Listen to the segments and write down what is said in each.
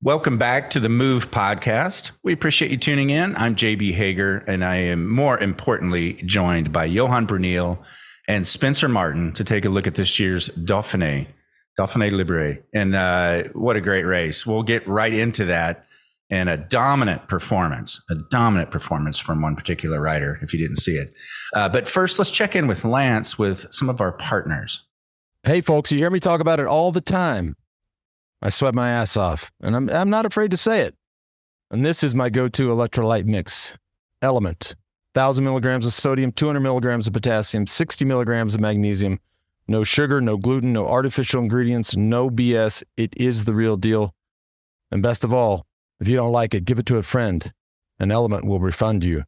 Welcome back to the Move podcast. We appreciate you tuning in. I'm JB Hager, and I am more importantly joined by Johan Bruneel and Spencer Martin to take a look at this year's Dauphiné Libre. And what a great race. We'll get right into that, and a dominant performance from one particular rider, if you didn't see it. But first, let's check in with Lance with some of our partners. Hey, folks, you hear me talk about it all the time. I sweat my ass off, and I'm not afraid to say it. And this is my go-to electrolyte mix. Element. 1,000 milligrams of sodium, 200 milligrams of potassium, 60 milligrams of magnesium. No sugar, no gluten, no artificial ingredients, no BS. It is the real deal. And best of all, if you don't like it, give it to a friend. An Element will refund you.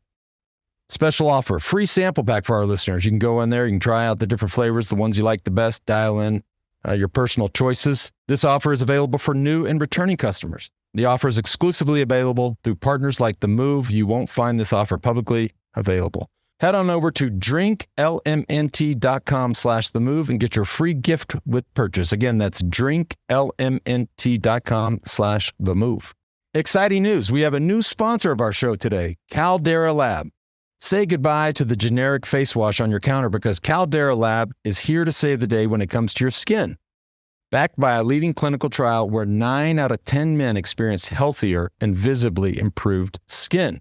Special offer, free sample pack for our listeners. You can go in there, you can try out the different flavors, the ones you like the best, dial in your personal choices. This offer is available for new and returning customers. The offer is exclusively available through partners like THEMOVE. You won't find this offer publicly available. Head on over to drinklmnt.com/TheMove and get your free gift with purchase. Again, that's drinklmnt.com/TheMove. Exciting news. We have a new sponsor of our show today, Caldera Lab. Say goodbye to the generic face wash on your counter because Caldera Lab is here to save the day when it comes to your skin. Backed by a leading clinical trial where 9 out of 10 men experience healthier and visibly improved skin.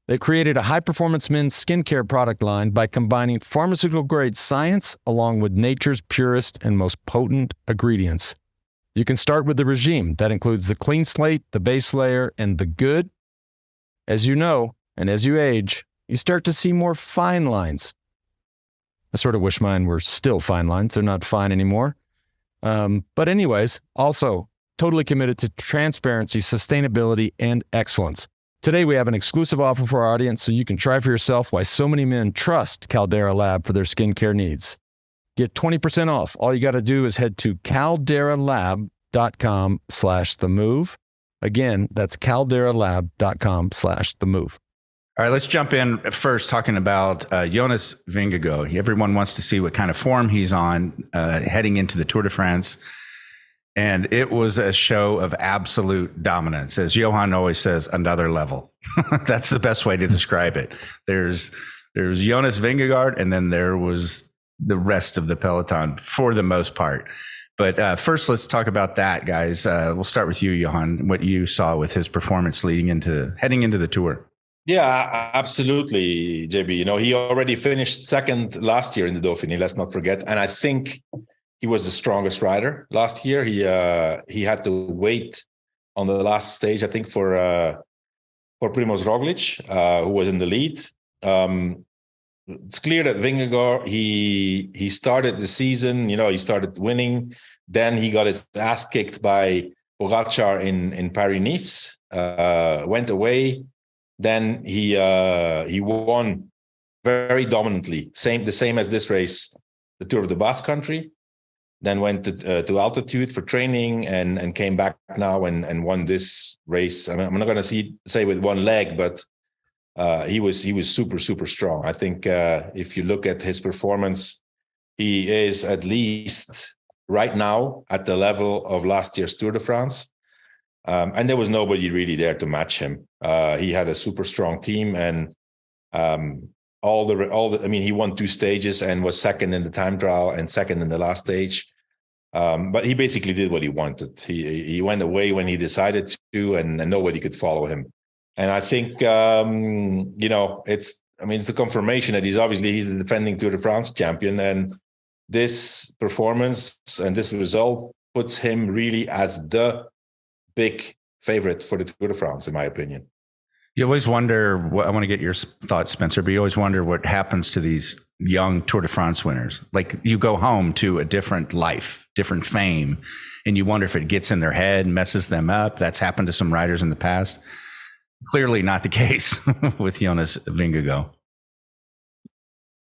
They created a high-performance men's skincare product line by combining pharmaceutical-grade science along with nature's purest and most potent ingredients. You can start with the regime. That includes the clean slate, the base layer, and the good. As you know, and as you age, you start to see more fine lines. I sort of wish mine were still fine lines. They're not fine anymore. But anyways, also totally committed to transparency, sustainability, and excellence. Today, we have an exclusive offer for our audience so you can try for yourself why so many men trust Caldera Lab for their skincare needs. Get 20% off. All you got to do is head to calderalab.com/TheMove. Again, that's calderalab.com/TheMove. All right, let's jump in first talking about Jonas Vingegaard. Everyone wants to see what kind of form he's on heading into the Tour de France. And it was a show of absolute dominance. As Johan always says, another level. That's the best way to describe it. There's Jonas Vingegaard, and then there was the rest of the peloton for the most part. But first, let's talk about that, guys. We'll start with you, Johan, what you saw with his performance heading into the Tour. Yeah, absolutely, JB. You know, he already finished second last year in the Dauphiné, let's not forget. And I think he was the strongest rider last year. He had to wait on the last stage, I think, for Primož Roglič, who was in the lead. It's clear that Vingegaard, he started the season, he started winning. Then he got his ass kicked by Pogačar in Paris-Nice, went away. Then he won very dominantly, the same as this race, the Tour of the Basque Country. Then went to altitude for training and came back now and won this race. I mean, I'm not going to say with one leg, but he was super, super strong. I think if you look at his performance, he is at least right now at the level of last year's Tour de France. And there was nobody really there to match him. He had a super strong team, and he won 2 stages and was second in the time trial and second in the last stage. But he basically did what he wanted. He went away when he decided to, and nobody could follow him. And I think it's the confirmation that he's the defending Tour de France champion, and this performance and this result puts him really as the big favorite for the Tour de France, in my opinion. You always wonder, I want to get your thoughts, Spencer, but you always wonder what happens to these young Tour de France winners. Like, you go home to a different life, different fame, and you wonder if it gets in their head, messes them up. That's happened to some riders in the past. Clearly not the case with Jonas Vingegaard.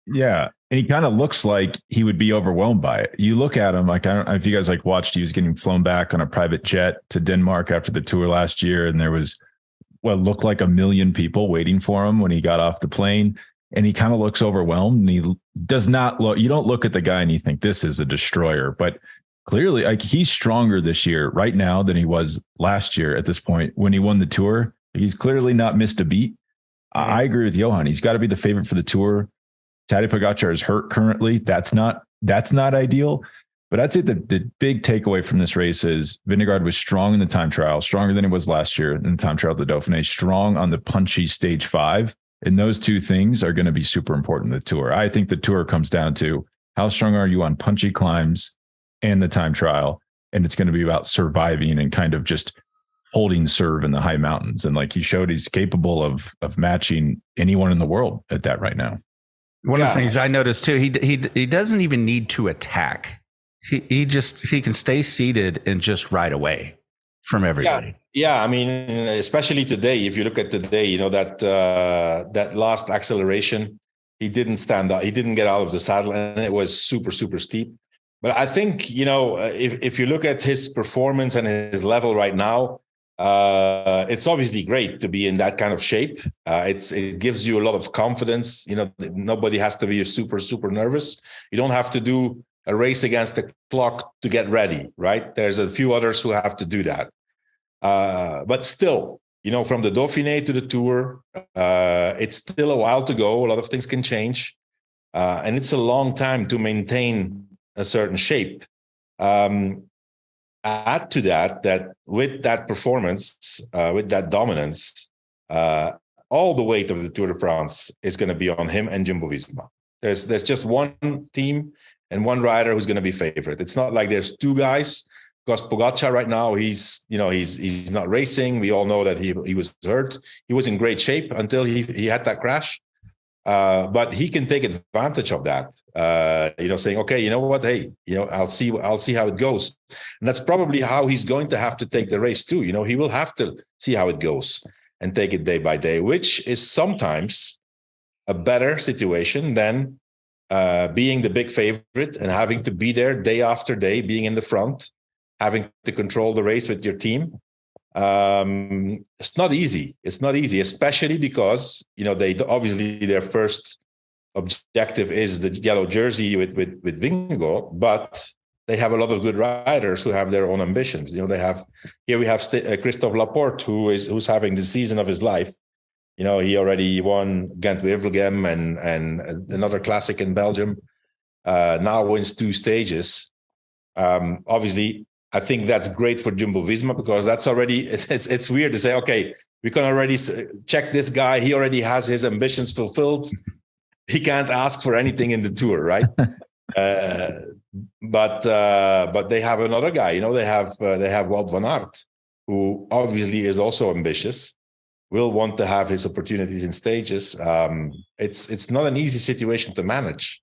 Yeah. And he kind of looks like he would be overwhelmed by it. You look at him, like, I don't know if you guys watched, he was getting flown back on a private jet to Denmark after the Tour last year. And there was what looked like 1 million people waiting for him when he got off the plane. And he kind of looks overwhelmed, and he does not look, you don't look at the guy and you think this is a destroyer, but clearly, like, he's stronger this year right now than he was last year at this point when he won the Tour. He's clearly not missed a beat. I agree with Johan. He's got to be the favorite for the Tour. Tadej Pogačar is hurt currently. That's not ideal. But I'd say the big takeaway from this race is Vingegaard was strong in the time trial, stronger than he was last year in the time trial of the Dauphiné, strong on the punchy stage 5. And those two things are going to be super important in the Tour. I think the Tour comes down to how strong are you on punchy climbs and the time trial. And it's going to be about surviving and kind of just holding serve in the high mountains. And like he showed, he's capable of matching anyone in the world at that right now. One of the things I noticed too, he doesn't even need to attack. He can stay seated and just ride away from everybody. Yeah. I mean, especially today, if you look at today, that last acceleration, he didn't stand up. He didn't get out of the saddle, and it was super, super steep. But I think, if you look at his performance and his level right now, it's obviously great to be in that kind of shape. It gives you a lot of confidence. Nobody has to be super, super nervous. You don't have to do a race against the clock to get ready, right? There's a few others who have to do that. But still, from the Dauphiné to the Tour, it's still a while to go. A lot of things can change. And it's a long time to maintain a certain shape. Add to that with that performance, with that dominance, all the weight of the Tour de France is going to be on him and Jumbo-Visma. There's just one team and one rider who's going to be favorite. It's not like there's two guys, because Pogačar right now, he's not racing. We all know that he was hurt. He was in great shape until he had that crash. But he can take advantage of that, saying, okay, you know what? Hey, I'll see how it goes. And that's probably how he's going to have to take the race too. He will have to see how it goes and take it day by day, which is sometimes a better situation than being the big favorite and having to be there day after day, being in the front, having to control the race with your team. It's not easy. It's not easy, especially because they obviously their first objective is the yellow jersey with Vingegaard, but they have a lot of good riders who have their own ambitions. We have Christophe Laporte, who's having the season of his life. He already won Ghent-Wevelgem and another classic in Belgium. Now wins 2 stages. Obviously, I think that's great for Jumbo-Visma, because that's already, it's weird to say, okay, we can already check this guy. He already has his ambitions fulfilled. He can't ask for anything in the Tour, right? But they have another guy. They have Wout van Aert, who obviously is also ambitious, will want to have his opportunities in stages. It's not an easy situation to manage.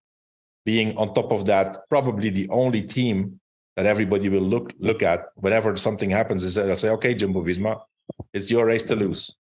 Being on top of that, probably the only team that everybody will look at whenever something happens is that they'll say, okay, Jumbo-Visma, it's your race to lose.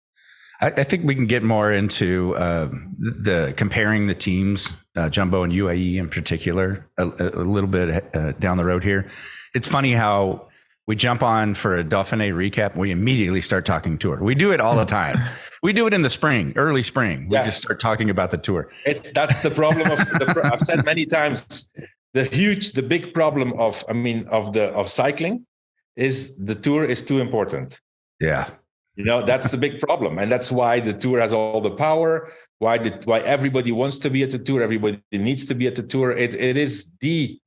I think we can get more into the comparing the teams, Jumbo and UAE in particular, a little bit down the road here. It's funny how we jump on for a Dauphiné recap and we immediately start talking Tour. We do it all the time. We do it in the spring, early spring. We just start talking about the Tour. That's the problem of I've said many times. The big problem of cycling is the Tour is too important. Yeah. That's the big problem. And that's why the Tour has all the power, why everybody wants to be at the Tour, everybody needs to be at the Tour. It is the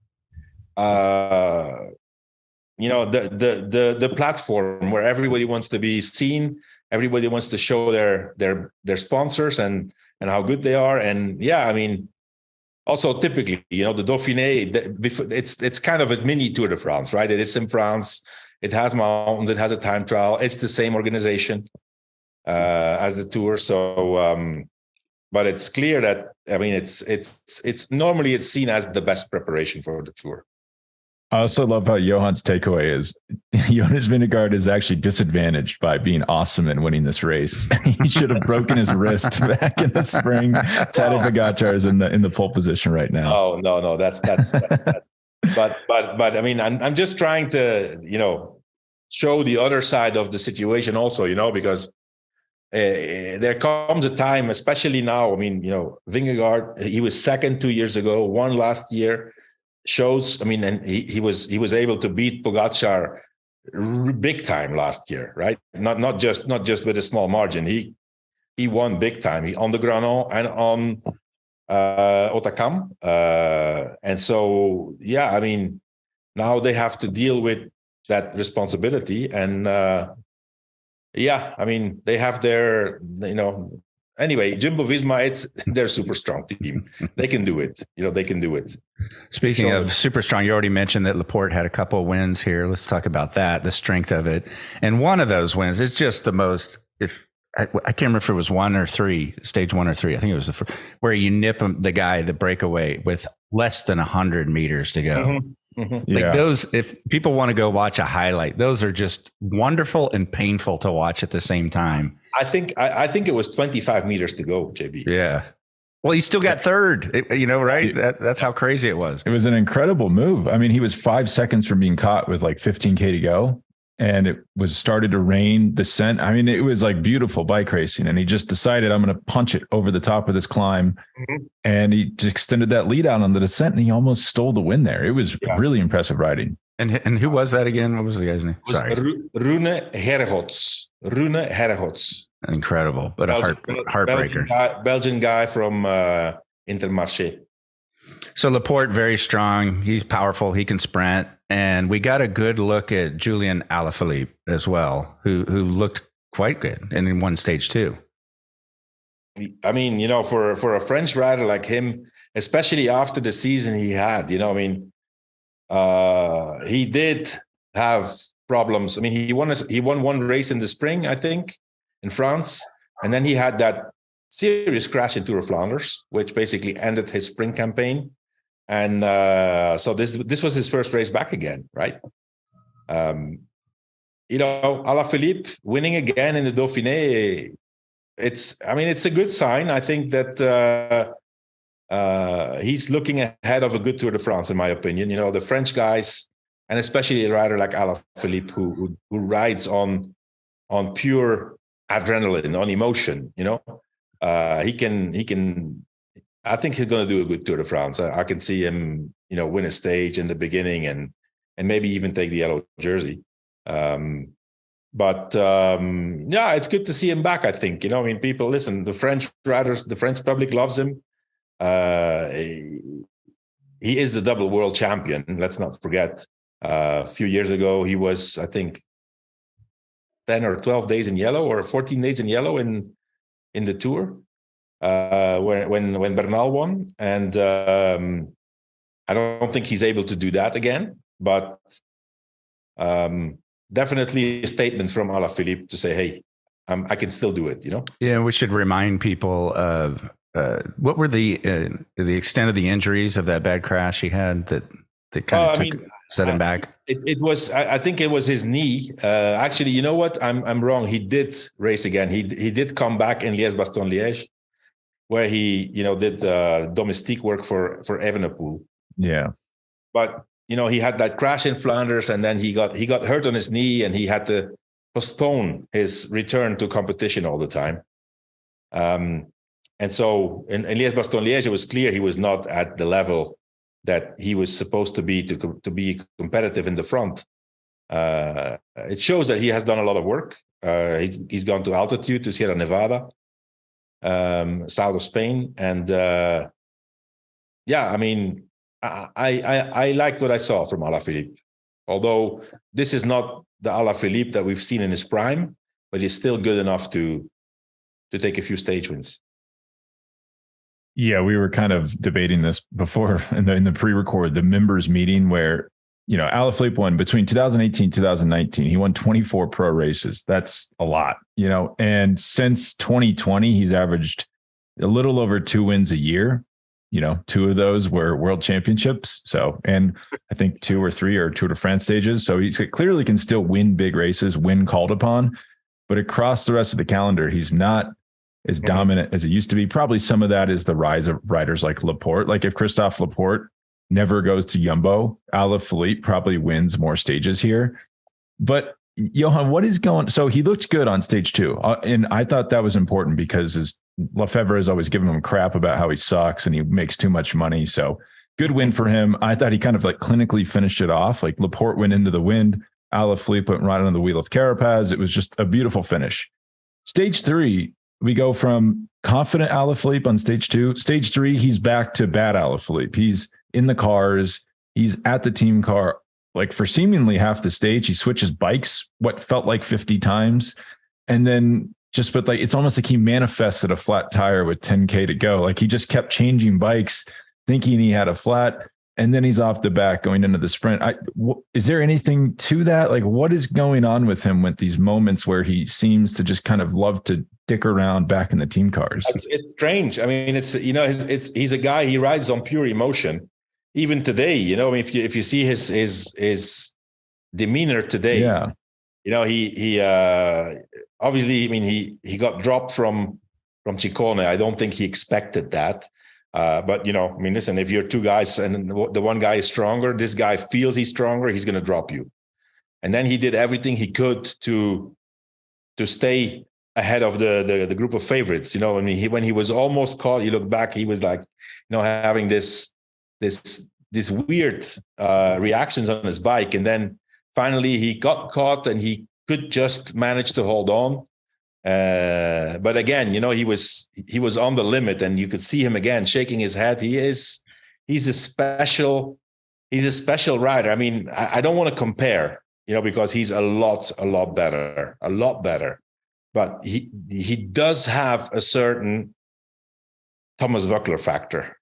platform where everybody wants to be seen, everybody wants to show their sponsors and how good they are. And also, typically, the Dauphiné, it's kind of a mini Tour de France, right? It is in France. It has mountains. It has a time trial. It's the same organization as the Tour. So, but it's clear that it's normally it's seen as the best preparation for the Tour. I also love how Johan's takeaway is Jonas Vingegaard is actually disadvantaged by being awesome and winning this race. He should have broken his wrist back in the spring. Tadej Pogačar is in the pole position right now. Oh, no, that's but I'm just trying to, show the other side of the situation also, because there comes a time, especially now, Vingegaard, he was second 2 years ago, won last year. shows. I mean, and he was able to beat Pogačar big time last year, right? Not just with a small margin. He won big time. He on the Granon and on Otakam. And so, yeah, I mean, now they have to deal with that responsibility. And yeah, I mean, they have their, anyway, Jumbo-Visma, they're super strong team. They can do it. They can do it. Speaking of super strong, you already mentioned that Laporte had a couple of wins here. Let's talk about that, the strength of it. And one of those wins is just the most, I can't remember if it was stage 1 or 3. I think it was where you nip the guy, the breakaway with less than 100 meters to go. Mm-hmm. Mm-hmm. Like those, if people want to go watch a highlight, those are just wonderful and painful to watch at the same time. I think it was 25 meters to go, JB. Yeah. Well, he still got third, right? That's how crazy it was. It was an incredible move. I mean, he was 5 seconds from being caught with like 15K to go. And it was started to rain, descent. I mean, it was like beautiful bike racing. And he just decided, I'm going to punch it over the top of this climb. Mm-hmm. And he just extended that lead out on the descent, and he almost stole the win there. It was really impressive riding. And who was that again? What was the guy's name? Sorry. Rune Herregots. Incredible, but heartbreaker. Belgian guy from Intermarché. So Laporte, very strong. He's powerful. He can sprint. And we got a good look at Julian Alaphilippe as well, who looked quite good and in won stage 2. I mean, for a French rider like him, especially after the season he had, he did have problems. I mean, he won one race in the spring, I think, in France. And then he had that serious crash in Tour of Flanders, which basically ended his spring campaign. And so this was his first race back again, right? Alaphilippe winning again in the Dauphiné, it's a good sign. I think that he's looking ahead of a good Tour de France, in my opinion. The French guys, and especially a rider like Alaphilippe, who rides on pure adrenaline, on emotion. He can. I think he's going to do a good Tour de France. I can see him, win a stage in the beginning and maybe even take the yellow jersey. But it's good to see him back, I think. People listen, the French riders, the French public loves him. He is the double world champion. Let's not forget. A few years ago, he was, I think, 10 or 12 days in yellow or 14 days in yellow in the Tour. When Bernal won, and I don't think he's able to do that again, but definitely a statement from Alaphilippe to say, hey, I can still do it, Yeah, we should remind people of what were the extent of the injuries of that bad crash he had that kind of set him back. It was, I think it was his knee. Actually, you know what? I'm wrong. He did race again. He did come back in Liège-Bastogne-Liège, where he, did domestique work for Evenepoel. Yeah. But, he had that crash in Flanders, and then he got hurt on his knee, and he had to postpone his return to competition all the time. And so in Liège-Bastogne-Liège, it was clear he was not at the level that he was supposed to be to be competitive in the front. It shows that he has done a lot of work. He's gone to altitude, to Sierra Nevada, south of Spain, and I liked what I saw from Alaphilippe. Although this is not the Alaphilippe that we've seen in his prime, but he's still good enough to take a few stage wins. Yeah, we were kind of debating this before in the pre-record, the members meeting where, Alaphilippe won between 2018 and 2019. He won 24 pro races. That's a lot, and since 2020, he's averaged a little over 2 wins a year. 2 of those were world championships. So, and I think 2 or 3 are Tour de France stages. So he clearly can still win big races when called upon, but across the rest of the calendar, he's not as dominant as it used to be. Probably some of that is the rise of riders like Laporte. Like if Christophe Laporte never goes to Jumbo, Alaphilippe probably wins more stages here. But Johan, what is going? So he looked good on stage 2. And I thought that was important because Lefebvre has always given him crap about how he sucks and he makes too much money. So good win for him. I thought he kind of like clinically finished it off. Like Laporte went into the wind. Alaphilippe went right on the wheel of Carapaz. It was just a beautiful finish. Stage 3, we go from confident Alaphilippe on stage 2. Stage 3, he's back to bad Alaphilippe. He's in the cars. He's at the team car. Like for seemingly half the stage, he switches bikes, what felt like 50 times. And then but like, it's almost like he manifested a flat tire with 10K to go. Like he just kept changing bikes, thinking he had a flat. And then he's off the back going into the sprint. Is there anything to that? Like what is going on with him with these moments where he seems to just kind of love to dick around back in the team cars? It's strange. I mean, he's a guy, he rides on pure emotion. Even today, if you see his demeanor today, he obviously, I mean, he got dropped from Ciccone. I don't think he expected that. But I mean, listen, if you're two guys and the one guy is stronger, this guy feels he's stronger, he's going to drop you. And then he did everything he could to stay ahead of the group of favorites. I mean, when he was almost caught, he looked back, he was like, having this weird reactions on his bike, and then finally he got caught and he could just manage to hold on. But again, he was on the limit, and you could see him again shaking his head. He's a special rider. I mean, I don't want to compare, because he's a lot better. But he does have a certain Thomas Voeckler factor.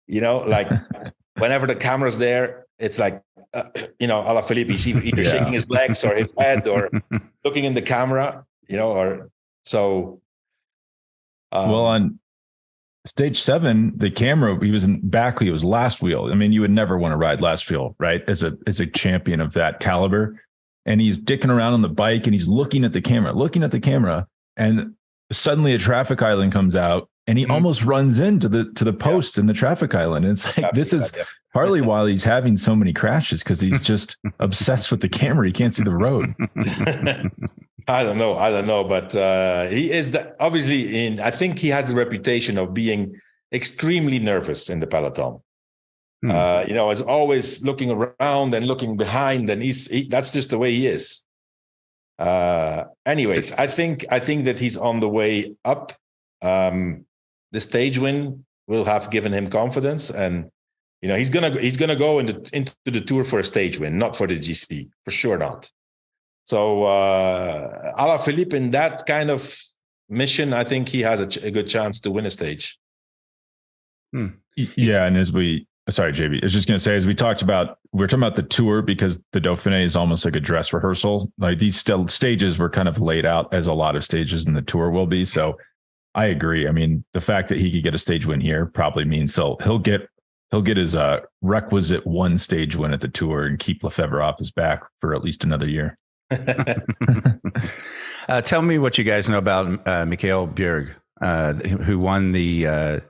Like whenever the camera's there, it's like, Alaphilippe, he's either shaking his legs or his head or looking in the camera, or so. Well, on stage 7, the camera, he was in back, he was last wheel. I mean, you would never want to ride last wheel, right? As a champion of that caliber. And he's dicking around on the bike and he's looking at the camera, and suddenly a traffic island comes out. And he almost runs into the post in the traffic island. And it's like, this is partly why he's having so many crashes, because he's just obsessed with the camera. He can't see the road. I don't know. But he is obviously I think he has the reputation of being extremely nervous in the peloton. Is always looking around and looking behind, and that's just the way he is. Anyways, I think that he's on the way up. The stage win will have given him confidence, and he's gonna go into the Tour for a stage win, not for the GC, for sure not. So Alaphilippe, in that kind of mission, I think he has a good chance to win a stage. Yeah, and sorry, JB, I was just going to say, as we're talking about the Tour, because the Dauphiné is almost like a dress rehearsal. Like these stages were kind of laid out as a lot of stages in the Tour will be. So I agree. I mean, the fact that he could get a stage win here probably means he'll get his requisite one stage win at the Tour and keep Lefebvre off his back for at least another year. Tell me what you guys know about Mikkel Bjerg, who won the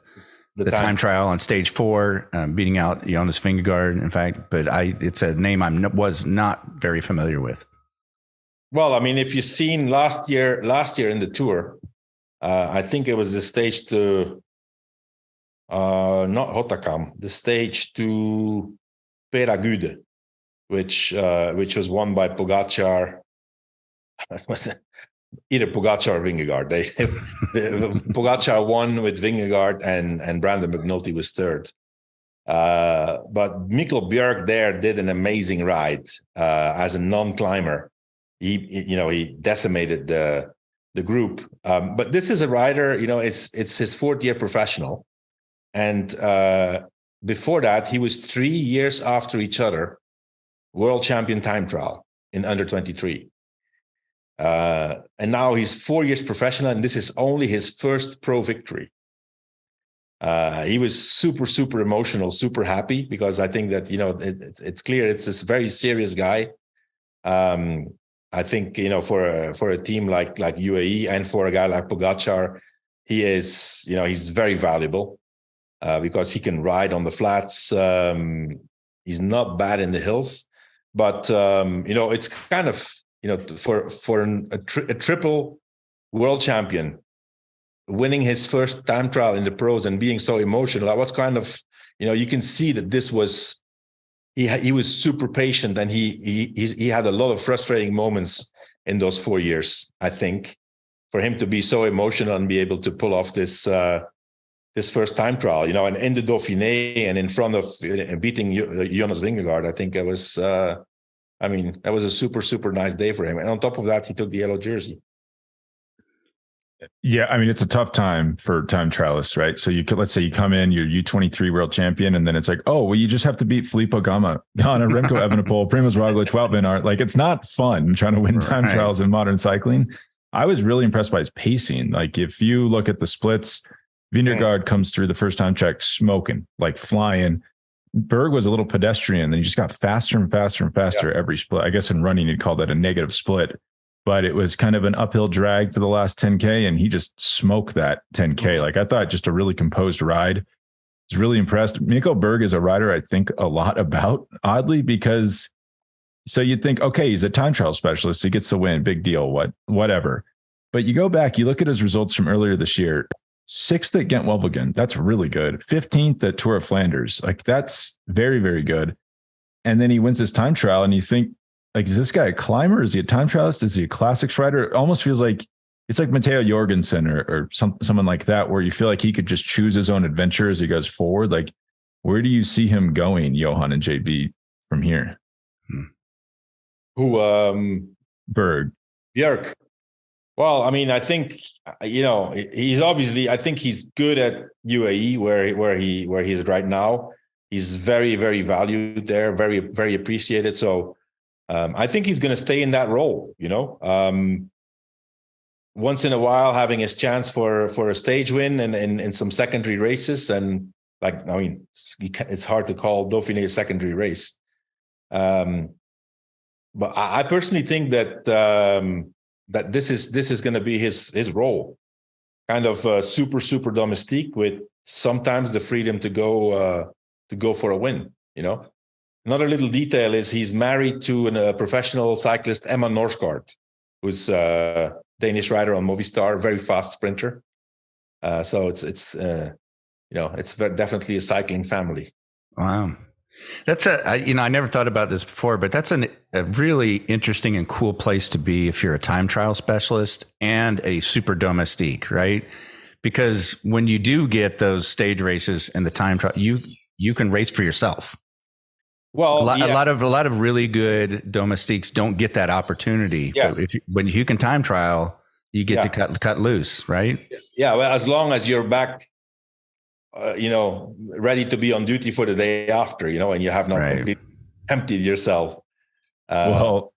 time trial on stage 4, beating out Jonas Vingegaard, in fact. But it's a name I was not very familiar with. Well, I mean, if you've seen last year in the Tour, I think it was the stage to not Rotterdam, the stage to Peragude, which was won by Pogačar. Was either Pogačar or Vingegaard. Pogačar won with Vingegaard, and Brandon McNulty was third. But Mikkel Bjerg there did an amazing ride as a non-climber. He decimated the group. But this is a rider, it's his 4th year professional. And before that, he was 3 years after each other world champion time trial in under 23. And now he's 4 years professional, and this is only his first pro victory. He was super, super emotional, super happy, because I think that, it's clear it's this very serious guy. I think, for a team like UAE and for a guy like Pogačar, he is, he's very valuable because he can ride on the flats. He's not bad in the hills, but, it's kind of, for a triple world champion winning his first time trial in the pros and being so emotional, I was kind of, you can see that this was, he was super patient, and he had a lot of frustrating moments in those 4 years. I think for him to be so emotional and be able to pull off this first time trial, and in the Dauphiné and in front of beating Jonas Vingegaard, I think it was, that was a super, super nice day for him. And on top of that, he took the yellow jersey. Yeah, it's a tough time for time trialists, right? So let's say you come in, you're U23 world champion, and then it's like, oh, well, you just have to beat Filippo Ganna, Remco Evenepoel, Primož Roglic, Wout van Aert. Like, it's not fun trying to win time trials in modern cycling. I was really impressed by his pacing. Like, if you look at the splits, Vingegaard comes through the first time check smoking, like flying. Berg was a little pedestrian, and he just got faster and faster and faster every split. I guess in running, you'd call that a negative split. But it was kind of an uphill drag for the last 10K, and he just smoked that 10K. Like, I thought just a really composed ride. I was really impressed. Mikkel Bjerg is a rider I think a lot about, oddly, because so you'd think, okay, he's a time trial specialist. He gets the win. Big deal. Whatever. But you go back, you look at his results from earlier this year, 6th at Ghent-Wevelgem. That's really good. 15th at Tour of Flanders. Like, that's very, very good. And then he wins his time trial, and you think, like, is this guy a climber? Is he a time trialist? Is he a classics rider? It almost feels like it's like Matteo Jorgensen or someone like that, where you feel like he could just choose his own adventure as he goes forward. Like, where do you see him going, Johan and JB, from here? Who? Bjerg. Well, I think, he's obviously, I think he's good at UAE where he is right now. He's very, very valued there, very, very appreciated. So I think he's going to stay in that role, once in a while having his chance for a stage win and in some secondary races. And it's hard to call Dauphiné a secondary race. But I personally think that this is going to be his role, kind of super, super domestique with sometimes the freedom to go for a win, Another little detail is he's married to a professional cyclist, Emma Norsgaard, who's a Danish rider on Movistar, very fast sprinter. So it's definitely a cycling family. Wow. That's I never thought about this before, but that's a really interesting and cool place to be if you're a time trial specialist and a super domestique, right? Because when you do get those stage races and the time trial, you can race for yourself. Well, a lot of really good domestiques don't get that opportunity. Yeah. But when you can time trial, you get to cut loose, right? Yeah. Well, as long as you're back, ready to be on duty for the day after, and you have not completely emptied yourself. And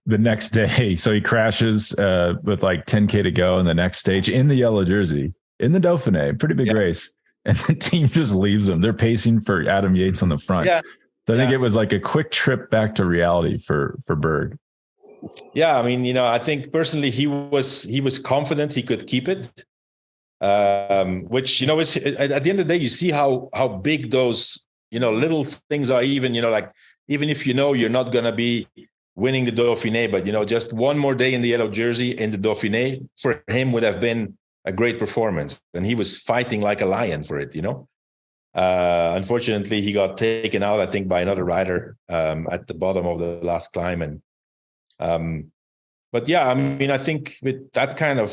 the next day, so he crashes with like 10K to go in the next stage in the yellow jersey in the Dauphiné, pretty big race. And the team just leaves them. They're pacing for Adam Yates on the front. Yeah. So I think it was like a quick trip back to reality for Bjerg. Yeah, I think personally he was confident he could keep it. Which is at the end of the day, you see how big those little things are. Even even if you're not gonna be winning the Dauphiné, but just one more day in the yellow jersey in the Dauphiné for him would have been a great performance, and he was fighting like a lion for it. Unfortunately, he got taken out, I think, by another rider at the bottom of the last climb. And but yeah, I think with that kind of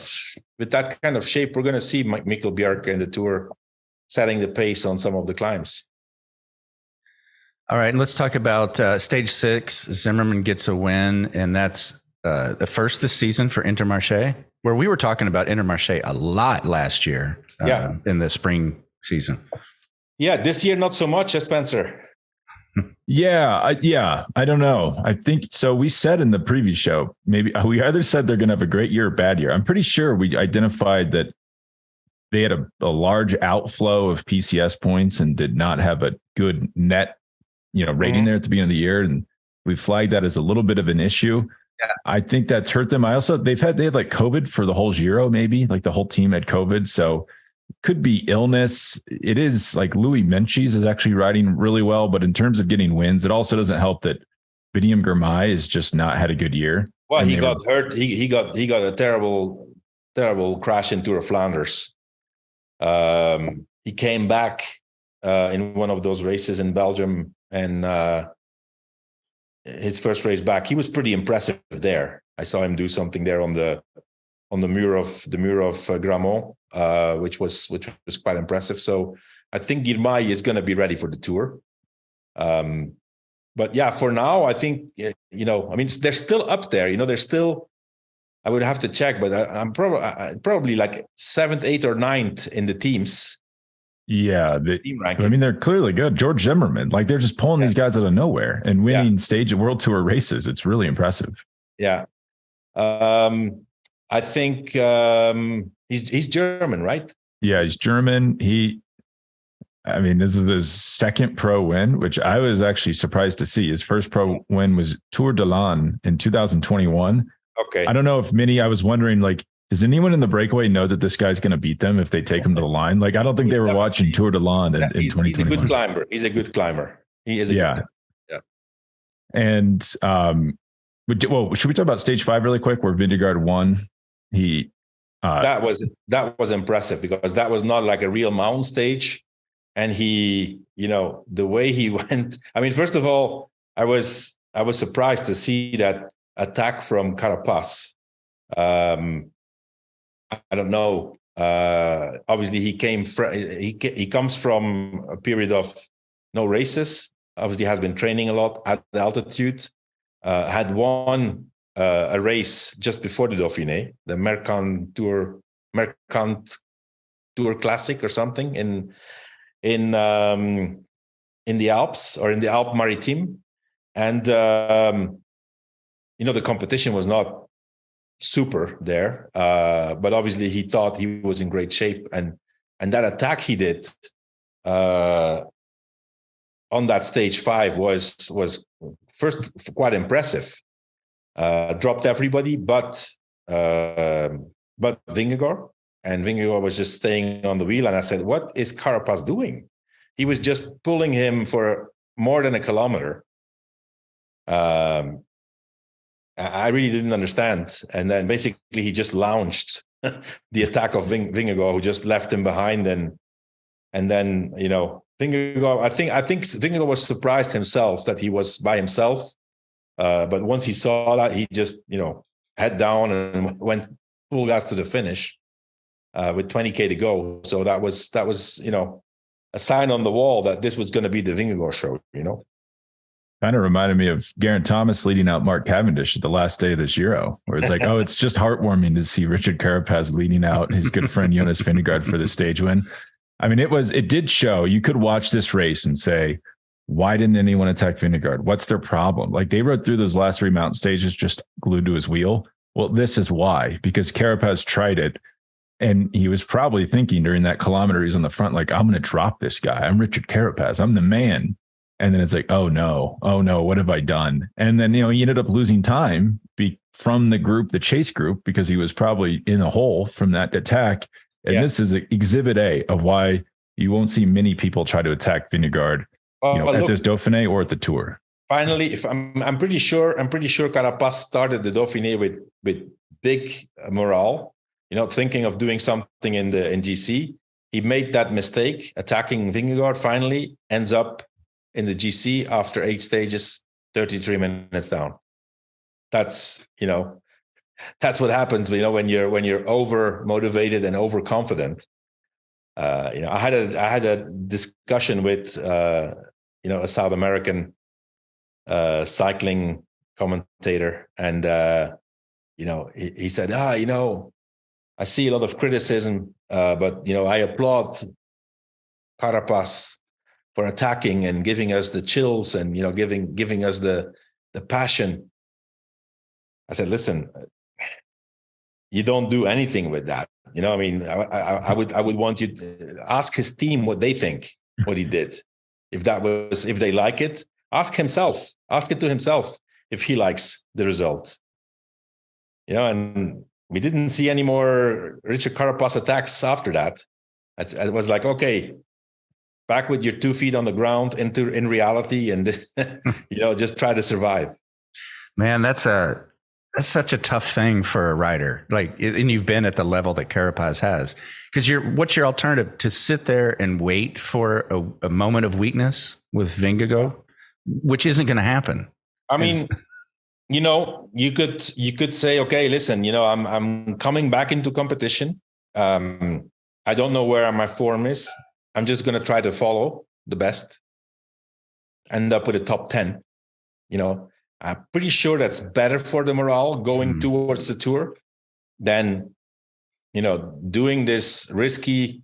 shape, we're going to see Mikkel Bjerg in the Tour setting the pace on some of the climbs. All right, and let's talk about stage 6. Zimmerman gets a win, and that's the first this season for Intermarché, where we were talking about Intermarché a lot last year in the spring season. Yeah, this year not so much, Spencer. I don't know. I think so. We said in the previous show, maybe we either said they're going to have a great year or bad year. I'm pretty sure we identified that they had a large outflow of PCS points and did not have a good net, rating there at the beginning of the year. And we flagged that as a little bit of an issue. Yeah. I think that's hurt them. They had like COVID for the whole Giro, maybe like the whole team had COVID. So it could be illness. It is like Louis Menchis is actually riding really well, but in terms of getting wins, it also doesn't help that Biniam Girmay has just not had a good year. Well, he got hurt. He got a terrible terrible crash in Tour of Flanders. He came back in one of those races in Belgium, and his first race back, he was pretty impressive there. I saw him do something there on the Muur of Grammont, which was quite impressive. So I think Girmay is going to be ready for the Tour. But yeah, for now, I think, they're still up there. They're still, I would have to check, but I'm probably like 7th, 8th, or 9th in the teams. Yeah, team ranking. they're clearly good. George Zimmerman, like they're just pulling these guys out of nowhere and winning stage of World Tour races. It's really impressive. Yeah. I think he's German, right? Yeah, he's German. This is his second pro win, which I was actually surprised to see. His first pro win was Tour de l'Ain in 2021. Okay. I don't know if I was wondering, like, does anyone in the breakaway know that this guy's going to beat them if they take him to the line? Like, I don't think they were watching Tour de l'Ain in 2021. He's a good climber. He's a good climber. He is a good climber. Yeah. And, should we talk about stage 5 really quick where Vingegaard won? That was impressive because that was not like a real mountain stage. And he, the way he went, first of all, I was surprised to see that attack from Carapaz. I don't know. Obviously, he comes from a period of no races. Obviously, has been training a lot at the altitude. Had won a race just before the Dauphiné, the Mercant Tour Classic or something in the Alps or in the Alpes Maritimes, and the competition was not super there, but obviously he thought he was in great shape, and that attack he did on that stage 5 was first quite impressive. Dropped everybody but Vingegaard, and Vingegaard was just staying on the wheel, and I said, what is Carapaz doing? He was just pulling him for more than a kilometer. I really didn't understand. And then basically he just launched the attack of Vingegaard, who just left him behind. And then, Vingegaard, I think Vingegaard was surprised himself that he was by himself. But once he saw that, he just, head down and went full gas to the finish with 20K to go. So that was, a sign on the wall that this was going to be the Vingegaard show, Kind of reminded me of Geraint Thomas leading out Mark Cavendish at the last day of this Giro, where it's like, oh, it's just heartwarming to see Richard Carapaz leading out his good friend Jonas Vingegaard for the stage win. It did show, you could watch this race and say, why didn't anyone attack Vingegaard? What's their problem? Like, they rode through those last 3 mountain stages just glued to his wheel. Well, this is why, because Carapaz tried it. And he was probably thinking during that kilometer, he's on the front, like, I'm going to drop this guy. I'm Richard Carapaz. I'm the man. And then it's like, oh no, what have I done? And then, he ended up losing time from the group, the chase group, because he was probably in a hole from that attack. And This is exhibit A of why you won't see many people try to attack Vingegaard, at this Dauphiné or at the Tour. Finally, if I'm pretty sure Carapaz started the Dauphiné with big morale, thinking of doing something in GC. He made that mistake, attacking Vingegaard, finally ends up in the GC after 8 stages, 33 minutes down. That's what happens, when you're over motivated and overconfident. I had a discussion with a South American cycling commentator, and he said, I see a lot of criticism, but I applaud Carapaz for attacking and giving us the chills and giving us the passion. I said, listen, you don't do anything with that. I would want you to ask his team what they think, what he did. If they like it, ask it to himself if he likes the result. And we didn't see any more Richard Carapaz attacks after that. It was like, okay, back with your 2 feet on the ground in reality, and just try to survive. Man, that's That's such a tough thing for a rider. Like, and you've been at the level that Carapaz has, because what's your alternative? To sit there and wait for a moment of weakness with Vingegaard, which isn't going to happen. I mean, you could say, okay, listen, I'm coming back into competition. I don't know where my form is. I'm just going to try to follow the best, end up with a top 10. I'm pretty sure that's better for the morale going towards the Tour than, doing this risky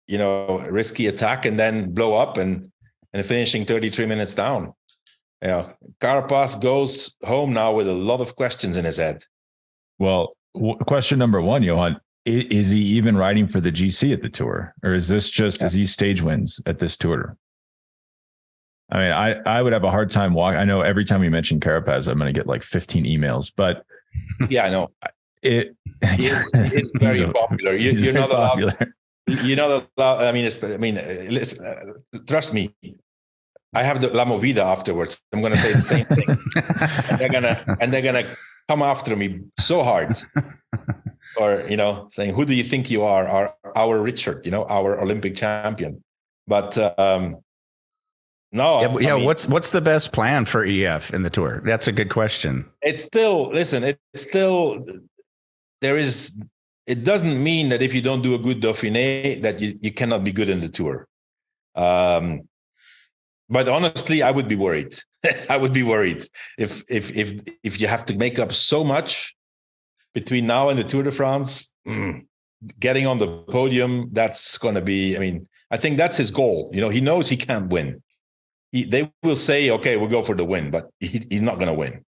attack and then blow up and finishing 33 minutes down. Carapaz goes home now with a lot of questions in his head. Well, question number one, Johan, is he even riding for the GC at the Tour? Or is this just as he stage wins at this Tour? I mean, I would have a hard time I know every time we mention Carapaz, I'm going to get like 15 emails, but yeah, I know it's very popular. You're not allowed. You're not allowed. I mean, listen, trust me. I have the La Movida afterwards. I'm going to say the same thing. and they're gonna come after me so hard, or saying, "Who do you think you are? Our Richard, our Olympic champion." But no. Yeah. What's the best plan for EF in the Tour? That's a good question. It's still there is. It doesn't mean that if you don't do a good Dauphiné that you cannot be good in the Tour. But honestly, I would be worried. I would be worried if you have to make up so much between now and the Tour de France. Getting on the podium, that's going to be. I mean, I think that's his goal. He knows he can't win. They will say, okay, we'll go for the win, but he's not going to win.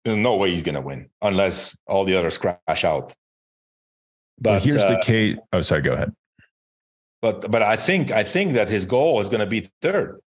There's no way he's going to win unless all the others crash out. But here's the case. Oh, sorry, go ahead. But I think that his goal is going to be third,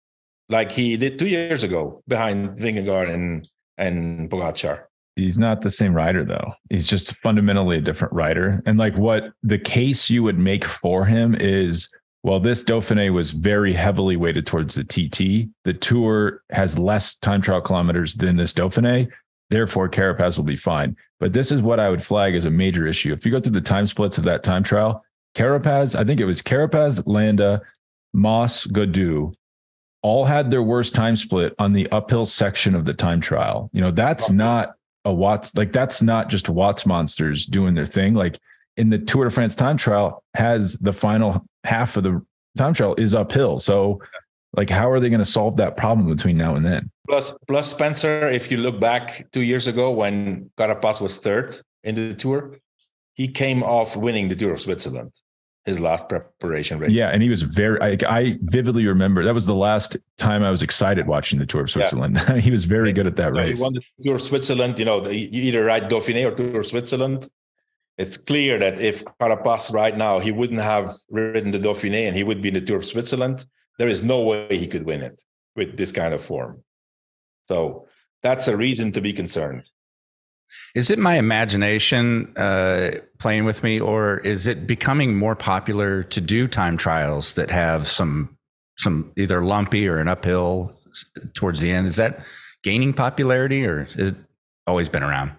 like he did 2 years ago behind Vingegaard and Pogačar. He's not the same rider, though. He's just fundamentally a different rider. And like what the case you would make for him is, well, this Dauphiné was very heavily weighted towards the TT. The Tour has less time trial kilometers than this Dauphiné. Therefore, Carapaz will be fine. But this is what I would flag as a major issue. If you go through the time splits of that time trial, Carapaz, I think it was Carapaz, Landa, Mas, Gaudu, all had their worst time split on the uphill section of the time trial. That's not a Watts, like that's not just Watts monsters doing their thing. Like in the Tour de France time trial has the final half of the time trial is uphill. So like, how are they going to solve that problem between now and then? Plus Spencer, if you look back 2 years ago when Carapaz was third in the Tour, he came off winning the Tour of Switzerland, his last preparation race. Yeah, and he was I vividly remember that was the last time I was excited watching the Tour of Switzerland. Yeah. He was very good at that race. He won the Tour of Switzerland. You either ride Dauphiné or Tour of Switzerland. It's clear that if Carapaz right now, he wouldn't have ridden the Dauphiné and he would be in the Tour of Switzerland. There is no way he could win it with this kind of form. So that's a reason to be concerned. Is it my imagination playing with me, or is it becoming more popular to do time trials that have some either lumpy or an uphill towards the end? Is that gaining popularity, or has it always been around?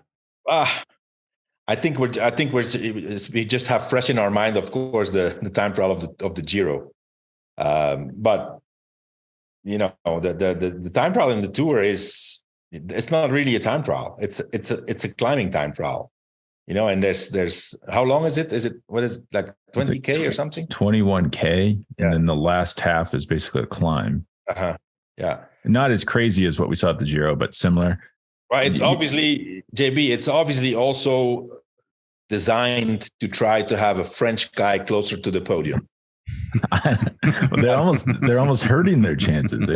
I think we just have fresh in our mind, of course, the time trial of the Giro, but the time trial in the Tour it's not really a time trial. It's a climbing time trial, and there's how long is it? What is it, like 20K or something? 21K. Yeah. And then the last half is basically a climb. Yeah. Not as crazy as what we saw at the Giro, but similar. Right. It's obviously, JB, it's obviously also designed to try to have a French guy closer to the podium. They're almost hurting their chances.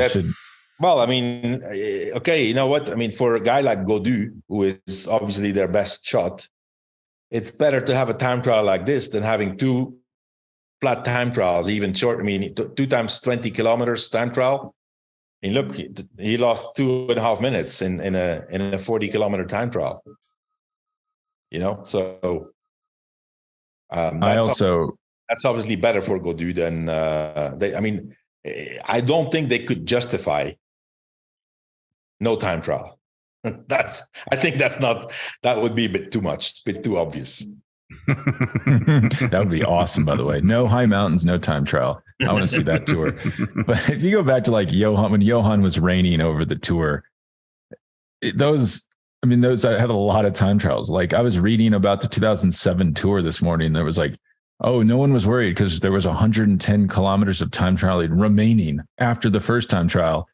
Well, I mean, okay, you know what? I mean, for a guy like Gaudu, who is obviously their best shot, it's better to have a time trial like this than having two flat time trials, even short. I mean, 2 times 20 kilometers time trial. I mean, look, he lost 2.5 minutes in a 40-kilometer time trial. So that's obviously better for Gaudu than I don't think they could justify no time trial. I think that would be a bit too much, a bit too obvious. That would be awesome, by the way. No high mountains, no time trial. I want to see that tour. But if you go back to like Johan, when Johan was reigning over the tour, those I had a lot of time trials. Like I was reading about the 2007 tour this morning. There was like, oh, no one was worried because there was 110 kilometers of time trialing remaining after the first time trial.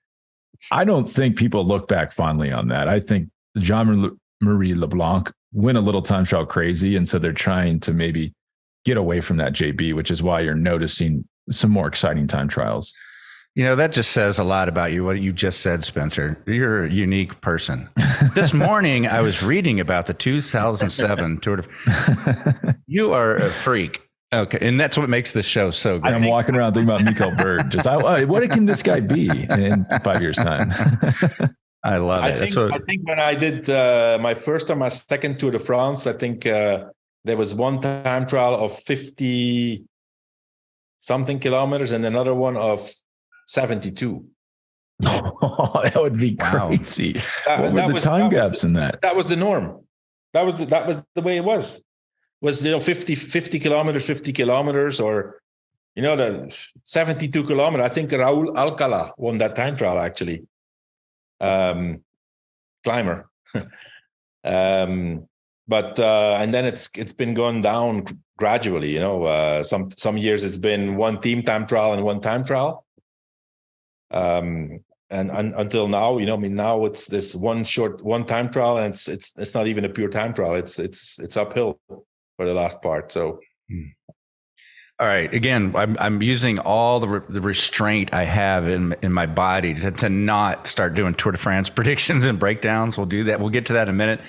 I don't think people look back fondly on that. I think Jean-Marie Leblanc went a little time trial crazy. And so they're trying to maybe get away from that, JB, which is why you're noticing some more exciting time trials. You know, that just says a lot about you, what you just said, Spencer. You're a unique person. This morning, I was reading about the 2007 Tour de... You are a freak. Okay. And that's what makes this show so great. I'm walking around thinking about Mikkel Bjerg. Just, what can this guy be in 5 years' time? I love it. I think when I did my first or my second Tour de France, I think there was one time trial of 50 something kilometers and another one of 72. Oh, that would be crazy. What were the time gaps in that? That was the norm. That was the way it was. Was 50 kilometers, or the 72 kilometers. I think Raúl Alcalá won that time trial actually. Climber. But and then it's been going down gradually. Some years it's been one team time trial and one time trial. And until now, now it's this one time trial, and it's not even a pure time trial. It's uphill for the last part. So, all right. Again, I'm using all the restraint I have in my body to not start doing Tour de France predictions and breakdowns. We'll do that. We'll get to that in a minute.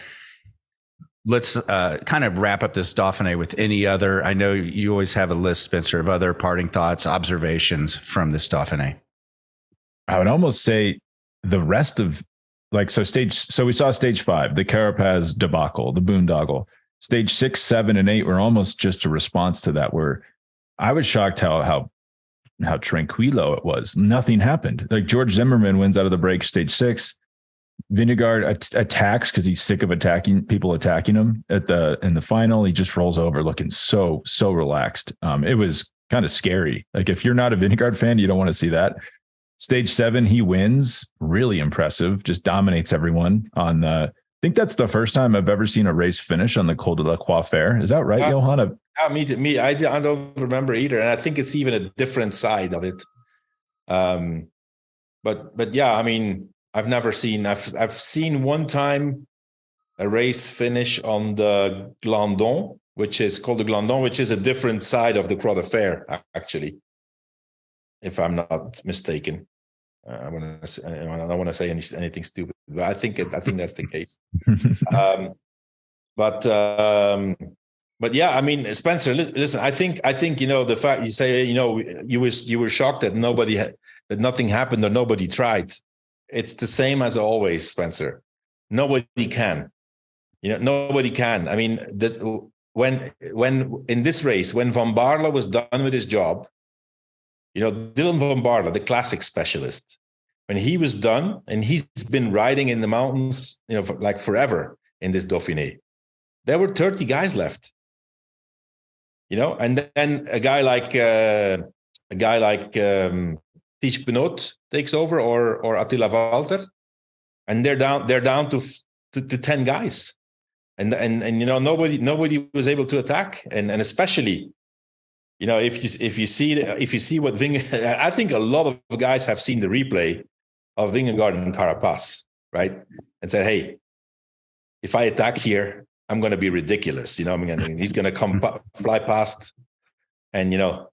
Let's kind of wrap up this Dauphiné with any other. I know you always have a list, Spencer, of other parting thoughts, observations from this Dauphiné. I would almost say the rest of so we saw stage 5, the Carapaz debacle, the boondoggle. Stage 6, 7, and 8 were almost just a response to that, where I was shocked how tranquilo it was. Nothing happened. Like George Zimmerman wins out of the break stage 6. Vingegaard attacks because he's sick of people attacking him in the final. He just rolls over looking so relaxed. It was kind of scary. Like if you're not a Vingegaard fan, you don't want to see that. Stage 7, he wins. Really impressive. Just dominates everyone on the. I think that's the first time I've ever seen a race finish on the Col de la Coiffure. Is that right, Johan? Me. I don't remember either, and I think it's even a different side of it. But yeah, I've never seen. I've seen one time a race finish on the Glandon, which is called the Glandon, which is a different side of the Croix de Fer, actually, if I'm not mistaken. I don't want to say anything stupid, but I think that's the case. But yeah, Spencer, listen. I think the fact you say you were shocked that that nothing happened or nobody tried. It's the same as always, Spencer. Nobody can. Nobody can. When in this race, when Van Baarle was done with his job. Dylan Van Baarle, the classic specialist, when he was done, and he's been riding in the mountains, for forever in this Dauphiné, there were 30 guys left. And then a guy like Tiesj Benoot takes over, or Attila Valter, and they're down to 10 guys, and nobody was able to attack, and especially. If you see what I think a lot of guys have seen the replay of Vingegaard and Carapaz, right? And said, hey, if I attack here, I'm going to be ridiculous. He's going to come fly past and,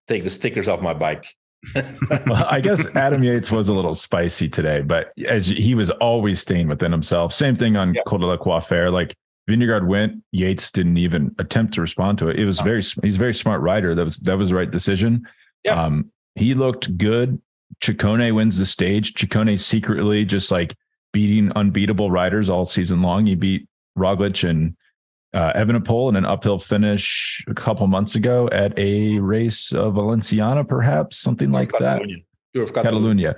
take the stickers off my bike. Well, I guess Adam Yates was a little spicy today, but as he was always staying within himself. Same thing on Col de la Coiffure. Like Vingegaard went, Yates didn't even attempt to respond to it. It was he's a very smart rider. That was the right decision. Yeah. He looked good. Ciccone wins the stage. Ciccone secretly just beating unbeatable riders all season long. He beat Roglic and Evenepoel in an uphill finish a couple months ago at a race of Valenciana, perhaps something like that. Tour of Catalonia.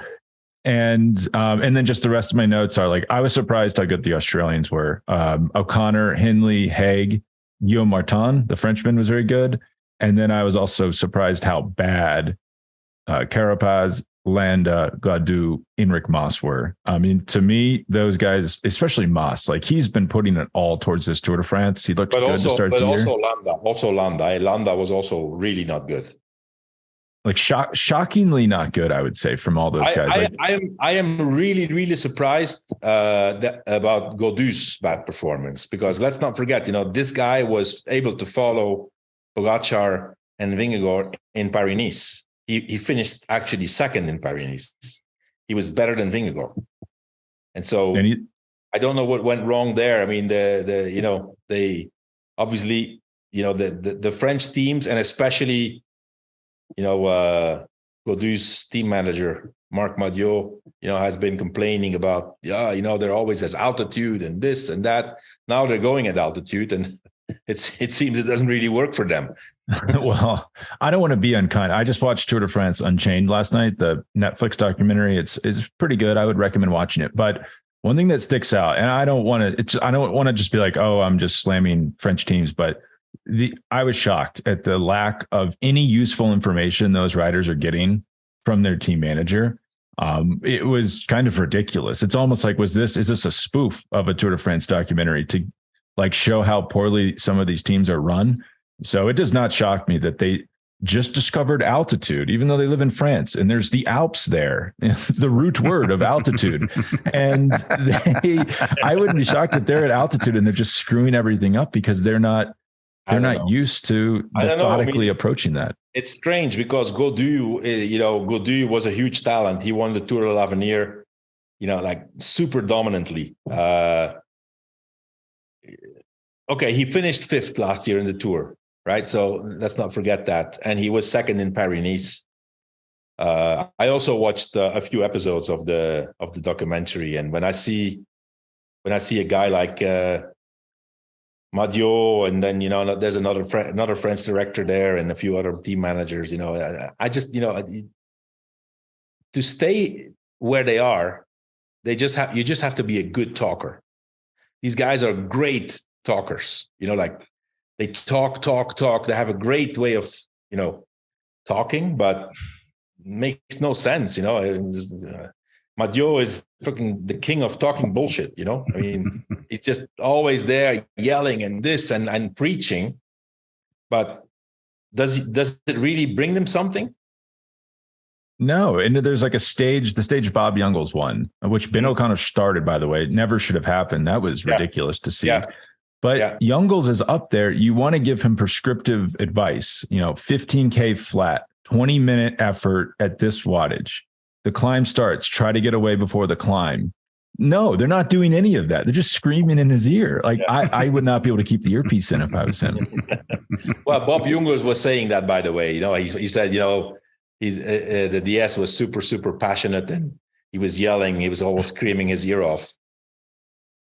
And then just the rest of my notes are like, I was surprised how good the Australians were. O'Connor, Hindley, Haig, Guillaume Martin, the Frenchman, was very good. And then I was also surprised how bad Carapaz, Landa, Gaudu, Enric Mas were. I mean, to me, those guys, especially Mas, like he's been putting it all towards this Tour de France. He looked good to start the year. Landa. Landa was also really not good. Like shockingly not good, I would say, from all those guys. I am really surprised about Gaudu's bad performance, because let's not forget, this guy was able to follow Pogačar and Vingegaard in Paris-Nice. He finished actually second in Paris-Nice. He was better than Vingegaard, and so I don't know what went wrong there. I mean, they obviously the French teams, and especially Gaudu's team manager Marc Madiot, has been complaining about they're always at altitude and this and that. Now they're going at altitude, and it seems it doesn't really work for them. Well, I don't want to be unkind. I just watched Tour de France Unchained last night, the Netflix documentary. It's pretty good. I would recommend watching it. But one thing that sticks out, and I don't want to just be like, oh, I'm just slamming French teams, but I was shocked at the lack of any useful information those riders are getting from their team manager. It was kind of ridiculous. It's almost like, is this a spoof of a Tour de France documentary to like show how poorly some of these teams are run? So it does not shock me that they just discovered altitude, even though they live in France and there's the Alps there, the root word of altitude. And I wouldn't be shocked if they're at altitude and they're just screwing everything up because they're not used to methodically approaching that. It's strange because Gaudu was a huge talent. He won the Tour de l'Avenir, like super dominantly. Okay, he finished fifth last year in the Tour, right? So let's not forget that. And he was second in Paris-Nice. I also watched a few episodes of the documentary, and when I see a guy like Madiot, and then there's another French director there, and a few other team managers. I just to stay where they are, you just have to be a good talker. These guys are great talkers. Like they talk. They have a great way of talking, but makes no sense. Madiot is fucking the king of talking bullshit, I mean, he's just always there yelling and this and preaching. But does it really bring them something? No. And there's like the stage Bob Jungels won, which Ben O'Connor started, by the way. It never should have happened. That was ridiculous to see. Yeah. But Jungels is up there. You want to give him prescriptive advice, 15K flat, 20-minute effort at this wattage. The climb starts, try to get away before the climb. No, they're not doing any of that. They're just screaming in his ear. Like I would not be able to keep the earpiece in if I was him. Well, Bob Jungels was saying that, by the way. He said, the DS was super, super passionate, and he was yelling. He was always screaming his ear off.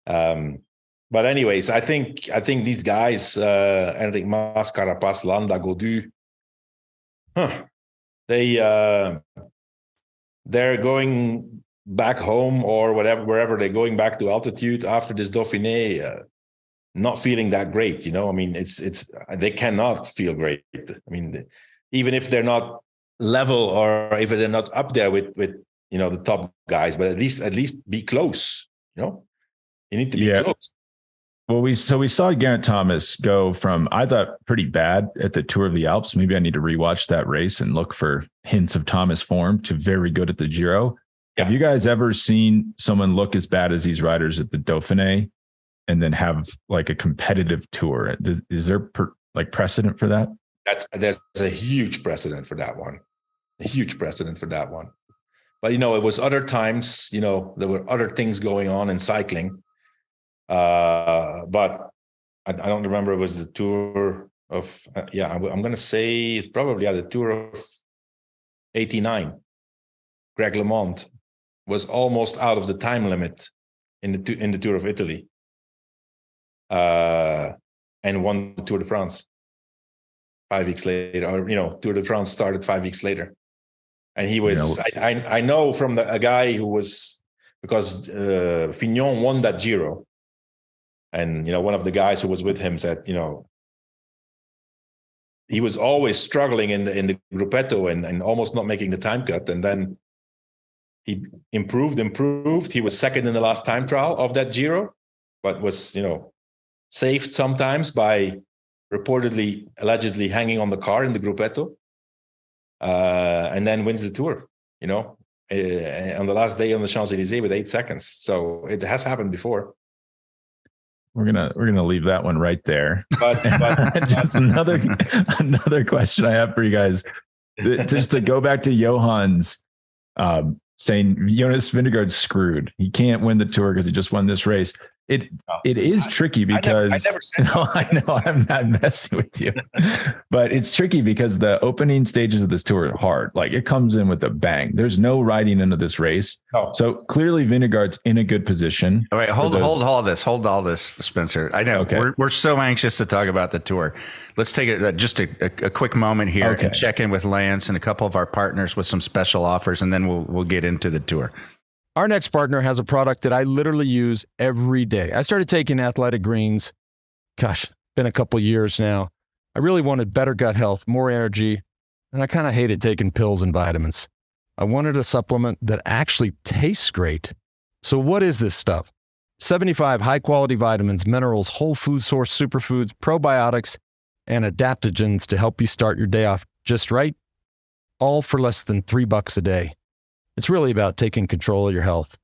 But anyways, I think these guys, Enric Mas, Carapaz, Landa, Gaudu, they're going back home or wherever they're going back to altitude after this Dauphiné, not feeling that great. I mean, it's they cannot feel great. I mean, even if they're not level or if they're not up there with the top guys, but at least be close. You need to be close. Well, we saw Geraint Thomas go from, I thought, pretty bad at the Tour of the Alps. Maybe I need to rewatch that race and look for hints of Thomas form to very good at the Giro. Yeah. Have you guys ever seen someone look as bad as these riders at the Dauphiné and then have like a competitive tour? Is there precedent for that? There's a huge precedent for that one. But, it was other times, there were other things going on in cycling. But I don't remember. It was the Tour of I'm going to say it's probably the Tour of 89. Greg LeMond was almost out of the time limit in the Tour of Italy, and won the Tour de France 5 weeks later. Or Tour de France started 5 weeks later. And he was, I know from a guy who was, because Fignon won that Giro. And, one of the guys who was with him said, he was always struggling in the gruppetto and almost not making the time cut. And then he improved. He was second in the last time trial of that Giro, but was, saved sometimes by allegedly hanging on the car in the gruppetto. And then wins the Tour, on the last day on the Champs-Élysées with 8 seconds. So it has happened before. We're gonna leave that one right there. But just another question I have for you guys, just to go back to Johan's saying Jonas Vingegaard's screwed. He can't win the Tour because he just won this race. It is tricky because I never said that. I know I'm not messing with you, but it's tricky because the opening stages of this Tour are hard. Like, it comes in with a bang. There's no riding into this race. No. So clearly Vingegaard's in a good position. All right, hold all this, Spencer. I know we're so anxious to talk about the Tour. Let's take just a quick moment here and check in with Lance and a couple of our partners with some special offers, and then we'll get into the Tour. Our next partner has a product that I literally use every day. I started taking Athletic Greens. Gosh, been a couple years now. I really wanted better gut health, more energy, and I kind of hated taking pills and vitamins. I wanted a supplement that actually tastes great. So what is this stuff? 75 high-quality vitamins, minerals, whole food source superfoods, probiotics, and adaptogens to help you start your day off just right, all for less than $3 a day. It's really about taking control of your health.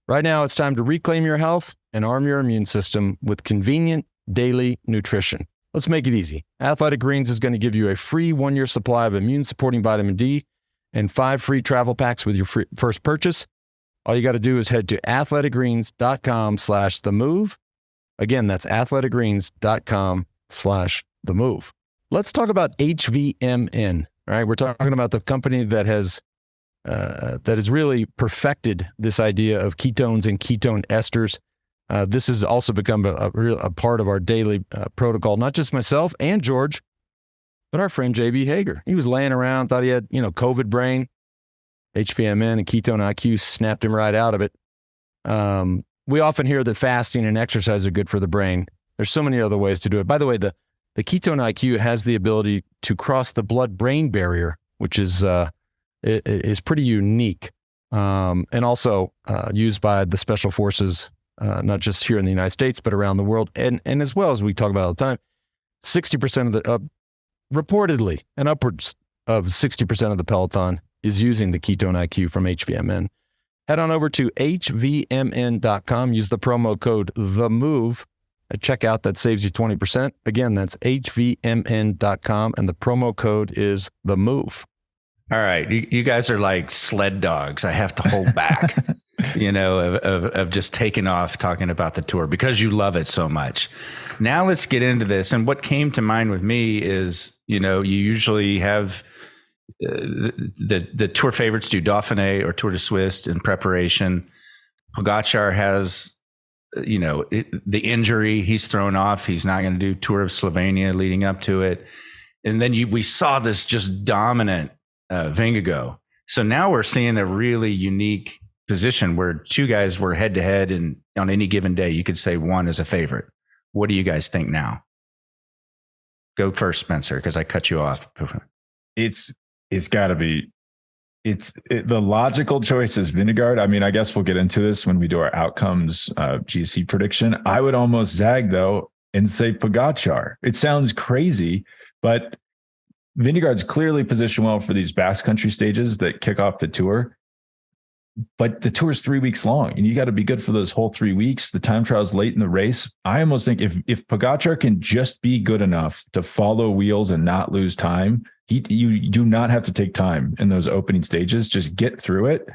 Right now, it's time to reclaim your health and arm your immune system with convenient daily nutrition. Let's make it easy. Athletic Greens is going to give you a free 1-year supply of immune-supporting vitamin D and 5 free travel packs with your first purchase. All you got to do is head to athleticgreens.com/themove. Again, that's athleticgreens.com/themove. Let's talk about HVMN. All right, we're talking about the company that has really perfected this idea of ketones and ketone esters. This has also become a part of our daily protocol, not just myself and George, but our friend JB Hager. He was laying around, thought he had, COVID brain. HVMN and ketone IQ snapped him right out of it. We often hear that fasting and exercise are good for the brain. There's so many other ways to do it. By the way, the ketone IQ has the ability to cross the blood-brain barrier, which is pretty unique, and also used by the special forces, not just here in the United States, but around the world. And as well, as we talk about all the time, 60% of reportedly, and upwards of 60% of the peloton is using the ketone IQ from HVMN. Head on over to hvmn.com. Use the promo code THEMOVE at checkout. That saves you 20%. Again, that's hvmn.com, and the promo code is THEMOVE. All right. You guys are like sled dogs. I have to hold back, of just taking off talking about the Tour because you love it so much. Now let's get into this. And what came to mind with me is, you usually have the Tour favorites do Dauphiné or Tour de Suisse in preparation. Pogačar has, the injury. He's thrown off. He's not going to do Tour of Slovenia leading up to it. And then we saw this just dominant Vingegaard. So now we're seeing a really unique position where two guys were head to head, and on any given day, you could say one is a favorite. What do you guys think now? Go first, Spencer, because I cut you off. It's got to be. The logical choice is Vingegaard. I mean, I guess we'll get into this when we do our outcomes GC prediction. I would almost zag though and say Pogačar. It sounds crazy, but Vingegaard's clearly positioned well for these Basque Country stages that kick off the Tour. But the Tour is 3 weeks long, and you got to be good for those whole 3 weeks. The time trial is late in the race. I almost think if Pogačar can just be good enough to follow wheels and not lose time, you do not have to take time in those opening stages. Just get through it.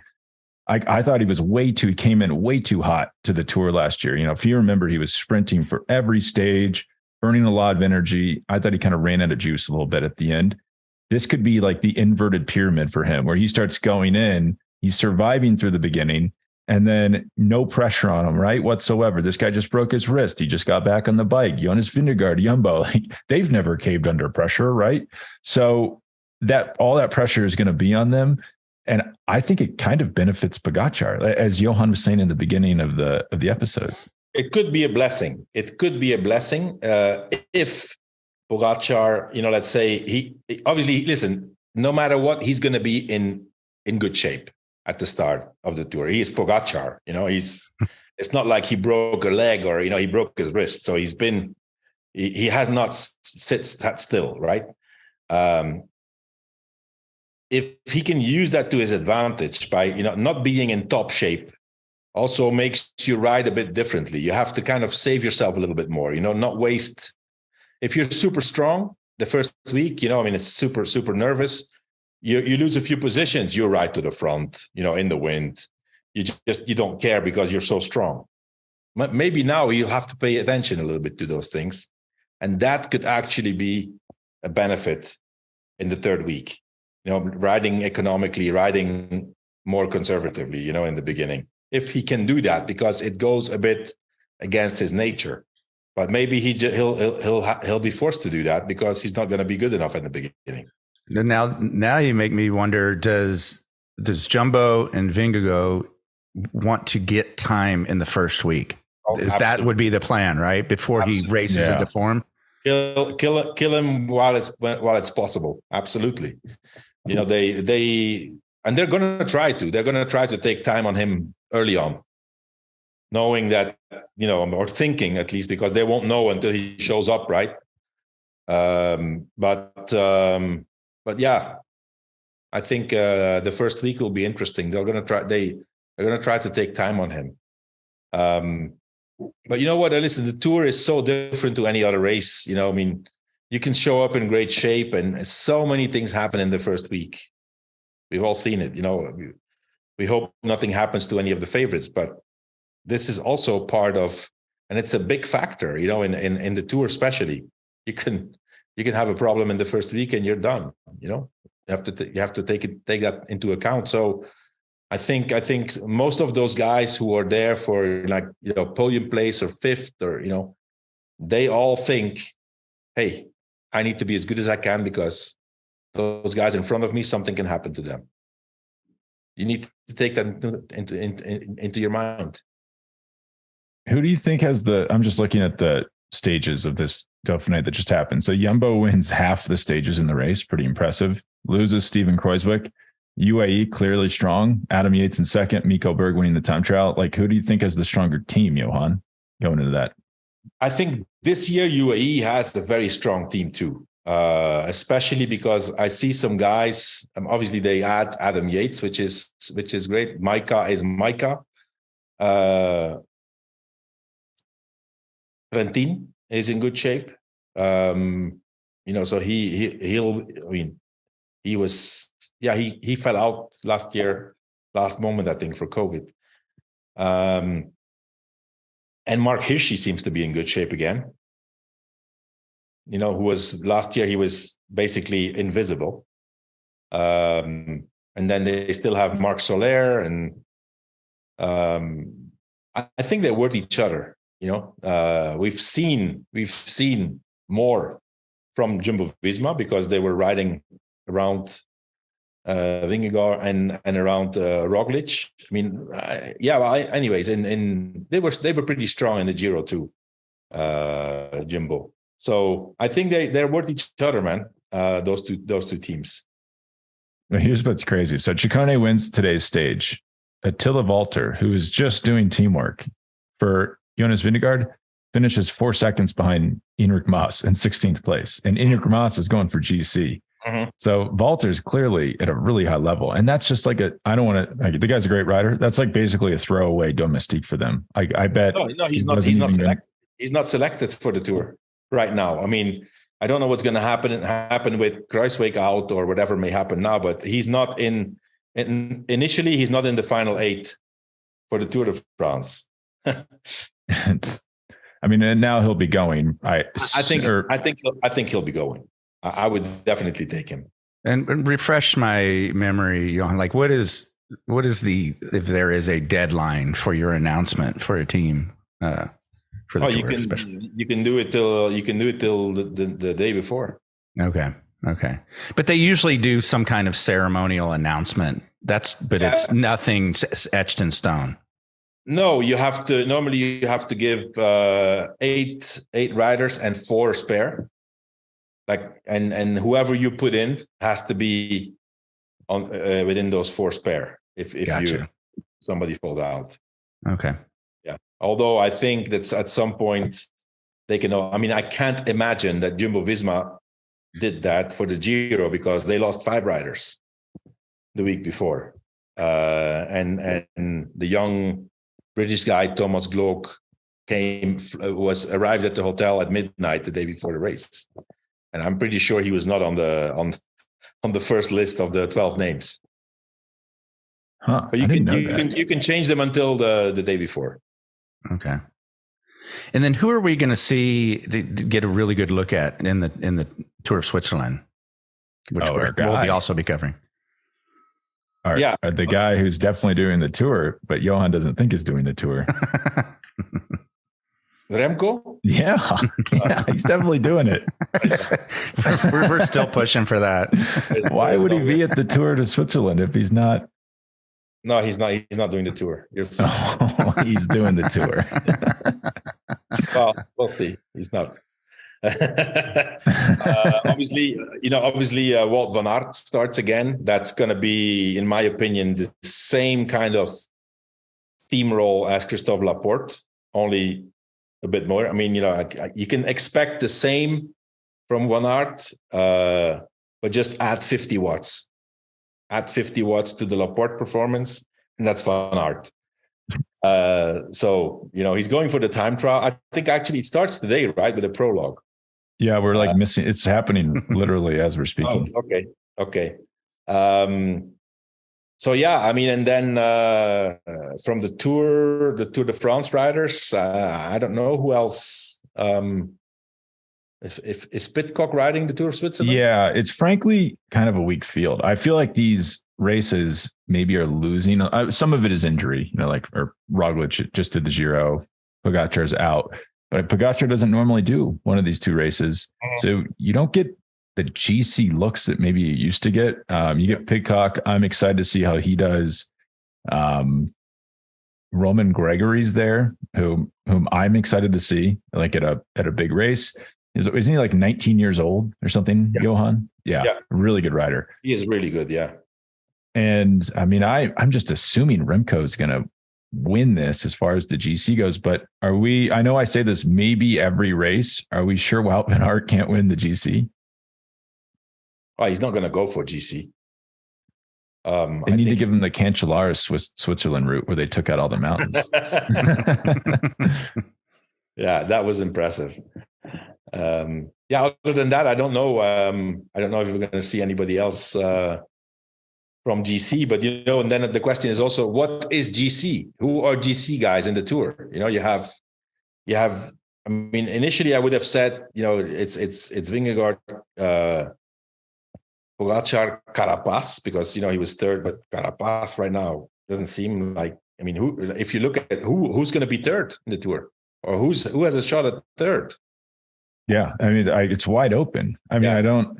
I thought he came in way too hot to the Tour last year. If you remember, he was sprinting for every stage, burning a lot of energy. I thought he kind of ran out of juice a little bit at the end. This could be like the inverted pyramid for him, where he starts going in, he's surviving through the beginning, and then no pressure on him, right? Whatsoever. This guy just broke his wrist. He just got back on the bike. Jonas Vingegaard, Jumbo, they've never caved under pressure, right? So all that pressure is going to be on them. And I think it kind of benefits Pogačar, as Johan was saying in the beginning of the episode. It could be a blessing. It could be a blessing if Pogačar, let's say he obviously, listen, no matter what, he's going to be in good shape at the start of the tour. He is Pogačar, it's not like he broke a leg or, he broke his wrist. So he has not sat still, right? If he can use that to his advantage by, not being in top shape, also makes you ride a bit differently. You have to kind of save yourself a little bit more, not waste. If you're super strong the first week, it's super, super nervous. You lose a few positions, you ride to the front, in the wind. You don't care because you're so strong. But maybe now you'll have to pay attention a little bit to those things. And that could actually be a benefit in the third week, riding economically, riding more conservatively, in the beginning. If he can do that, because it goes a bit against his nature. But maybe he'll be forced to do that because he's not going to be good enough in the beginning. Now you make me wonder, does Jumbo and Vingegaard want to get time in the first week? That would be the plan, right? Before he races into form. Kill him while it's possible. Absolutely. They're going to try to. They're going to try to take time on him early on, knowing that, or thinking at least, because they won't know until he shows up, right? But yeah, I think the first week will be interesting. They're going to try to take time on him. But you know what? Listen, the Tour is so different to any other race. You can show up in great shape, and so many things happen in the first week. We've all seen it. We hope nothing happens to any of the favorites, but this is also part of, and it's a big factor. In the Tour, especially, you can have a problem in the first week and you're done. You have to take that into account. So I think most of those guys who are there for podium place or fifth or they all think, hey, I need to be as good as I can because those guys in front of me, something can happen to them. You need to take that into your mind. Who do you think has I'm just looking at the stages of this Dauphiné that just happened. So Jumbo wins half the stages in the race. Pretty impressive. Loses Steven Kruijswijk. UAE clearly strong. Adam Yates in second. Mikkel Bjerg winning the time trial. Who do you think has the stronger team, Johan, going into that? I think this year UAE has a very strong team too, especially because I see some guys. Obviously, they add Adam Yates, which is great. Micah is Micah. Trentin is in good shape. So he fell out last moment, I think, for COVID. And Mark Hirschi seems to be in good shape again. Who was last year, he was basically invisible. And then they still have Marc Soler, and I think they're worth each other. We've seen more from Jumbo-Visma because they were riding around Vingegaard and around Roglic. Anyways, they were pretty strong in the Giro too, Jumbo. So I think they're worth each other, man. Those two teams. Well, here's what's crazy. So Ciccone wins today's stage. Attila Valter, who is just doing teamwork for Jonas Vingegaard, finishes 4 seconds behind Enric Mas in 16th place. And Enric Mas is going for GC. Mm-hmm. So Valter's clearly at a really high level. And that's just the guy's a great rider. That's basically a throwaway domestique for them. I bet. No, he's not selected. He's not selected for the Tour right now. I don't know what's going to happen with Kruijswijk out or whatever may happen now, but he's not initially he's not in the final 8 for the Tour de France. And now he'll be going. I think he'll be going. I would definitely take him. And refresh my memory, Johan. What is if there is a deadline for your announcement for a team for the Tour? You can do it till the day before. Okay. But they usually do some kind of ceremonial announcement But it's nothing etched in stone. No, normally you have to give eight riders and 4 spare. And whoever you put in has to be on within those 4 spare. If somebody falls out. Okay. Yeah. Although I think that's at some point they can. I mean, I can't imagine that Jumbo-Visma did that for the Giro because they lost 5 riders the week before, and the young British guy Thomas Glock arrived at the hotel at midnight the day before the race, and I'm pretty sure he was not on the first list of the 12 names. Huh? But you can change them until the day before. Okay. And then who are we going to see to get a really good look at in the Tour of Switzerland, which we'll also be covering? The guy who's definitely doing the tour, but Johan doesn't think is doing the tour. Remco? Yeah, he's definitely doing it. we're still pushing for that. Why would he be at the Tour to Switzerland if he's not? No, he's not. He's not doing the tour. He's doing the tour. Well, we'll see. He's not. Obviously, Wout van Aert starts again. That's going to be, in my opinion, the same kind of theme role as Christophe Laporte, only a bit more. I mean, you can expect the same from Van Aert, but just add 50 watts. Add 50 watts to the Laporte performance, and that's Van Aert. So, he's going for the time trial. I think actually it starts today, right, with a prologue. Yeah, we're missing. It's happening literally as we're speaking. Oh, okay. So yeah, I mean, and then from the Tour de France riders, I don't know who else. If is Pidcock riding the Tour of Switzerland? Yeah, it's frankly kind of a weak field. I feel like these races maybe are losing. Some of it is injury, or Roglic just did the Giro. Pogačar's out, but Pogačar doesn't normally do one of these 2 races, so you don't get the GC looks that maybe you used to get. You get Pidcock. I'm excited to see how he does. Roman Gregory's there, whom I'm excited to see, at a big race. Isn't he 19 years old or something, yeah. Johan? Yeah, really good rider. He is really good, yeah. And I mean, I'm just assuming Remco is going to win this as far as the GC goes. But I know I say this maybe every race. Are we sure Wout van Aert can't win the GC? Oh, he's not going to go for GC. They need to give him the Cancellara Switzerland route where they took out all the mountains. Yeah, that was impressive. Other than that, I don't know. I don't know if we're going to see anybody else from GC, but and then the question is also, what is GC? Who are GC guys in the Tour? You have. I mean, initially I would have said, it's Vingegaard, Pogačar, Carapaz, because he was third, but Carapaz right now doesn't seem like. I mean, if you look at who's going to be third in the Tour, or who has a shot at third? Yeah, I mean, it's wide open. I mean, I don't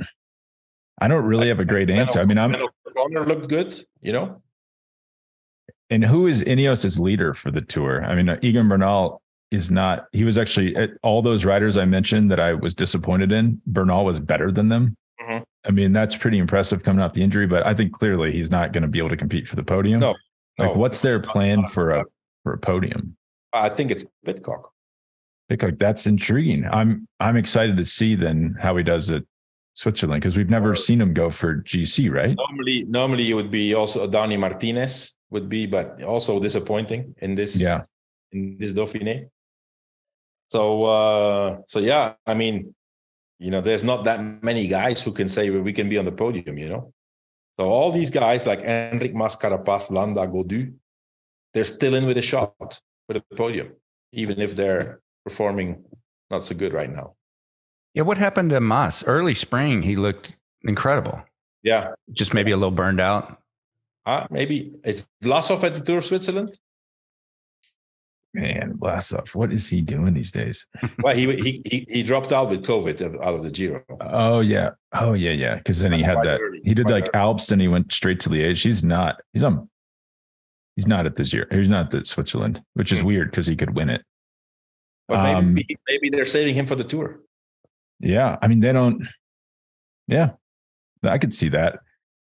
really have a great answer. I mean, Connor looked good, And who is Ineos' leader for the Tour? I mean, Egan Bernal is not. He was actually at all those riders I mentioned that I was disappointed in. Bernal was better than them. Mm-hmm. I mean, that's pretty impressive coming off the injury, but I think clearly he's not going to be able to compete for the podium. No. What's their plan for a podium? I think it's Pidcock. That's intriguing. I'm excited to see then how he does at Switzerland, because we've never seen him go for GC, right? Normally it would be also Dani Martinez would be, but also disappointing in this Dauphiné. So yeah, I mean, there's not that many guys who can say we can be on the podium, So all these guys like Enric Mas, Carapaz, Landa, Gaudu, they're still in with a shot for the podium, even if they're performing not so good right now. Yeah, what happened to Mas? Early spring, he looked incredible. Yeah. Just maybe a little burned out. Maybe. Is Vlasov at the Tour of Switzerland? Man, Vlasov, what is he doing these days? Well, he dropped out with COVID out of the Giro. Oh yeah. Because then he had that. He did like Alps, and he went straight to Liège. He's not at this year. He's not at Switzerland, which is weird because he could win it. But maybe they're saving him for the Tour. Yeah, I mean they don't. Yeah, I could see that.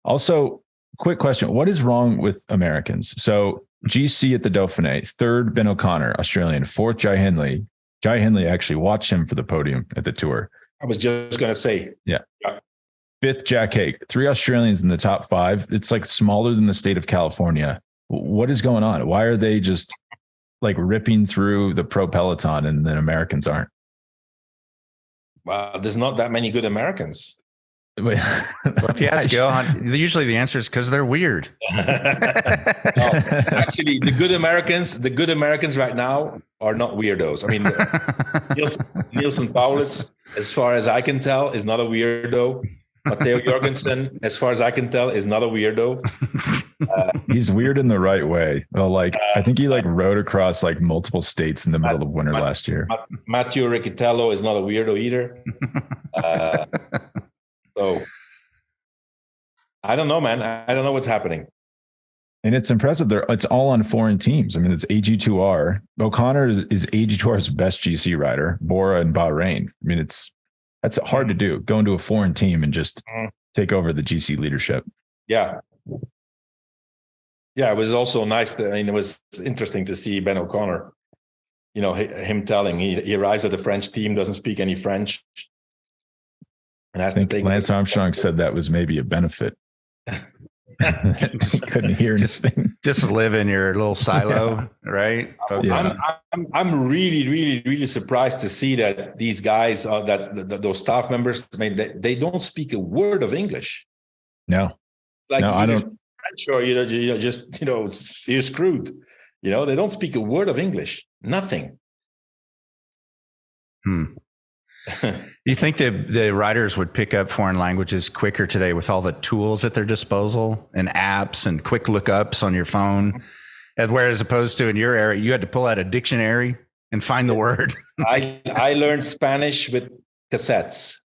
Also, quick question: what is wrong with Americans? So GC at the Dauphiné, third Ben O'Connor, Australian, fourth Jai Hindley. Jai Hindley actually watched him for the podium at the Tour. I was just going to say. Yeah. Fifth Jack Haig, 3 Australians in the top 5. It's like smaller than the state of California. What is going on? Why are they just like ripping through the pro peloton and then Americans aren't? Well, there's not that many good Americans. Well, if you ask Johan, usually the answer is because they're weird. Actually, the good Americans right now are not weirdos. I mean, Nielsen Paulus, as far as I can tell, is not a weirdo. Matteo Jorgensen, as far as I can tell, is not a weirdo. He's weird in the right way. Well, like I think he like rode across like multiple states in the middle of winter last year. Matteo Riccitello is not a weirdo either. So I don't know, man. I don't know what's happening. And it's impressive. It's all on foreign teams. I mean, it's AG2R. O'Connor is AG2R's best GC rider. Bora and Bahrain. I mean, that's hard to do. Go into a foreign team and just take over the GC leadership. Yeah. Yeah, it was also nice. It was interesting to see Ben O'Connor, him telling he arrives at the French team, doesn't speak any French. And I think Lance Armstrong said that was maybe a benefit. Just couldn't hear anything. Just live in your little silo, right? Yeah. I'm really, really, really surprised to see that these guys, those staff members, I mean, they don't speak a word of English. No, I don't. French or you're screwed. They don't speak a word of English. Nothing. You think the riders would pick up foreign languages quicker today with all the tools at their disposal and apps and quick lookups on your phone, whereas opposed to in your area, you had to pull out a dictionary and find the word? I learned Spanish with cassettes.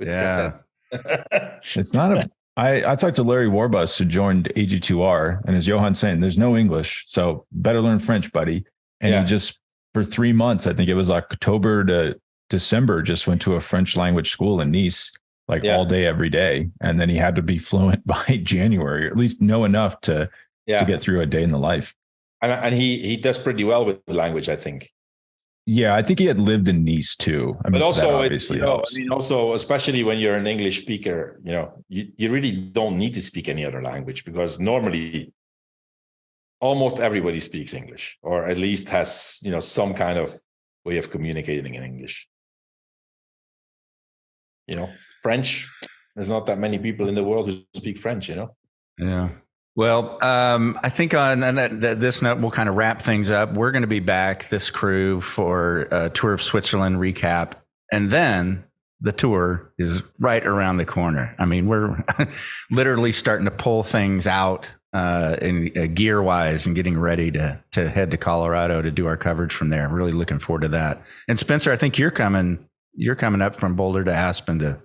It's not I talked to Larry Warbus, who joined AG2R, and as Johan saying, there's no English, so better learn French, buddy. And he just, for 3 months, I think it was October to December, just went to a French language school in Nice, all day, every day. And then he had to be fluent by January, or at least know enough to get through a day in the life. And he does pretty well with the language, I think. Yeah, I think he had lived in Nice too. I mean, but also, so also, especially when you're an English speaker, you really don't need to speak any other language, because normally almost everybody speaks English, or at least has, some kind of way of communicating in English. French, there's not that many people in the world who speak French, Yeah. Well, I think on this note, we'll kind of wrap things up. We're going to be back, this crew, for a Tour of Switzerland recap. And then the Tour is right around the corner. I mean, we're literally starting to pull things out in gear-wise and getting ready to head to Colorado to do our coverage from there. I'm really looking forward to that. And Spencer, I think you're coming up from Boulder to Aspen to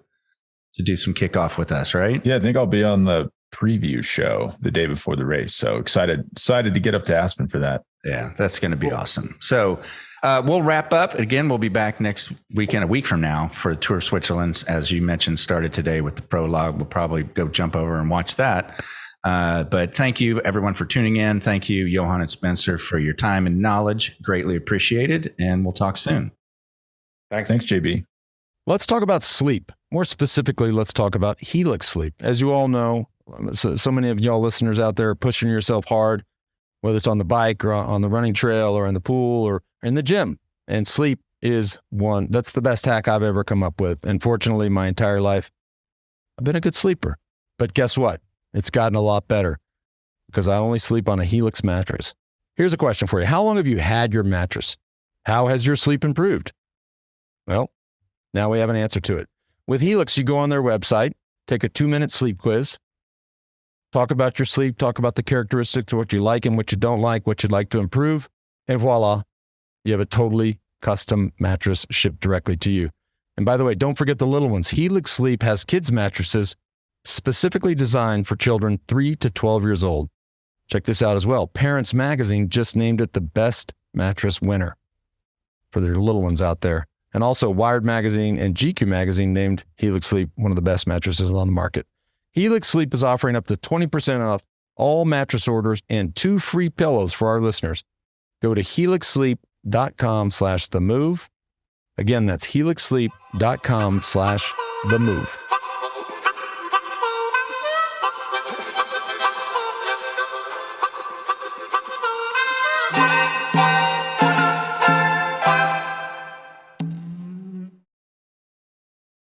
do some kickoff with us, right? Yeah, I think I'll be on the preview show the day before the race. So excited to get up to Aspen for that. Yeah, that's going to be awesome. So we'll wrap up. Again, we'll be back next weekend, a week from now, for the Tour of Switzerland. As you mentioned, started today with the prologue. We'll probably go jump over and watch that. But thank you, everyone, for tuning in. Thank you, Johan and Spencer, for your time and knowledge. Greatly appreciated. And we'll talk soon. Thanks, JB. Let's talk about sleep. More specifically, let's talk about Helix sleep. As you all know, so many of y'all listeners out there are pushing yourself hard, whether it's on the bike or on the running trail or in the pool or in the gym. And sleep is one. That's the best hack I've ever come up with. And fortunately, my entire life, I've been a good sleeper. But guess what? It's gotten a lot better because I only sleep on a Helix mattress. Here's a question for you. How long have you had your mattress? How has your sleep improved? Well, now we have an answer to it. With Helix, you go on their website, take a 2-minute sleep quiz, talk about your sleep, talk about the characteristics of what you like and what you don't like, what you'd like to improve. And voila, you have a totally custom mattress shipped directly to you. And by the way, don't forget the little ones. Helix Sleep has kids mattresses specifically designed for children 3 to 12 years old. Check this out as well. Parents Magazine just named it the best mattress winner for their little ones out there. And also Wired Magazine and GQ Magazine named Helix Sleep one of the best mattresses on the market. Helix Sleep is offering up to 20% off all mattress orders and 2 free pillows for our listeners. Go to helixsleep.com/themove. Again, that's helixsleep.com/themove.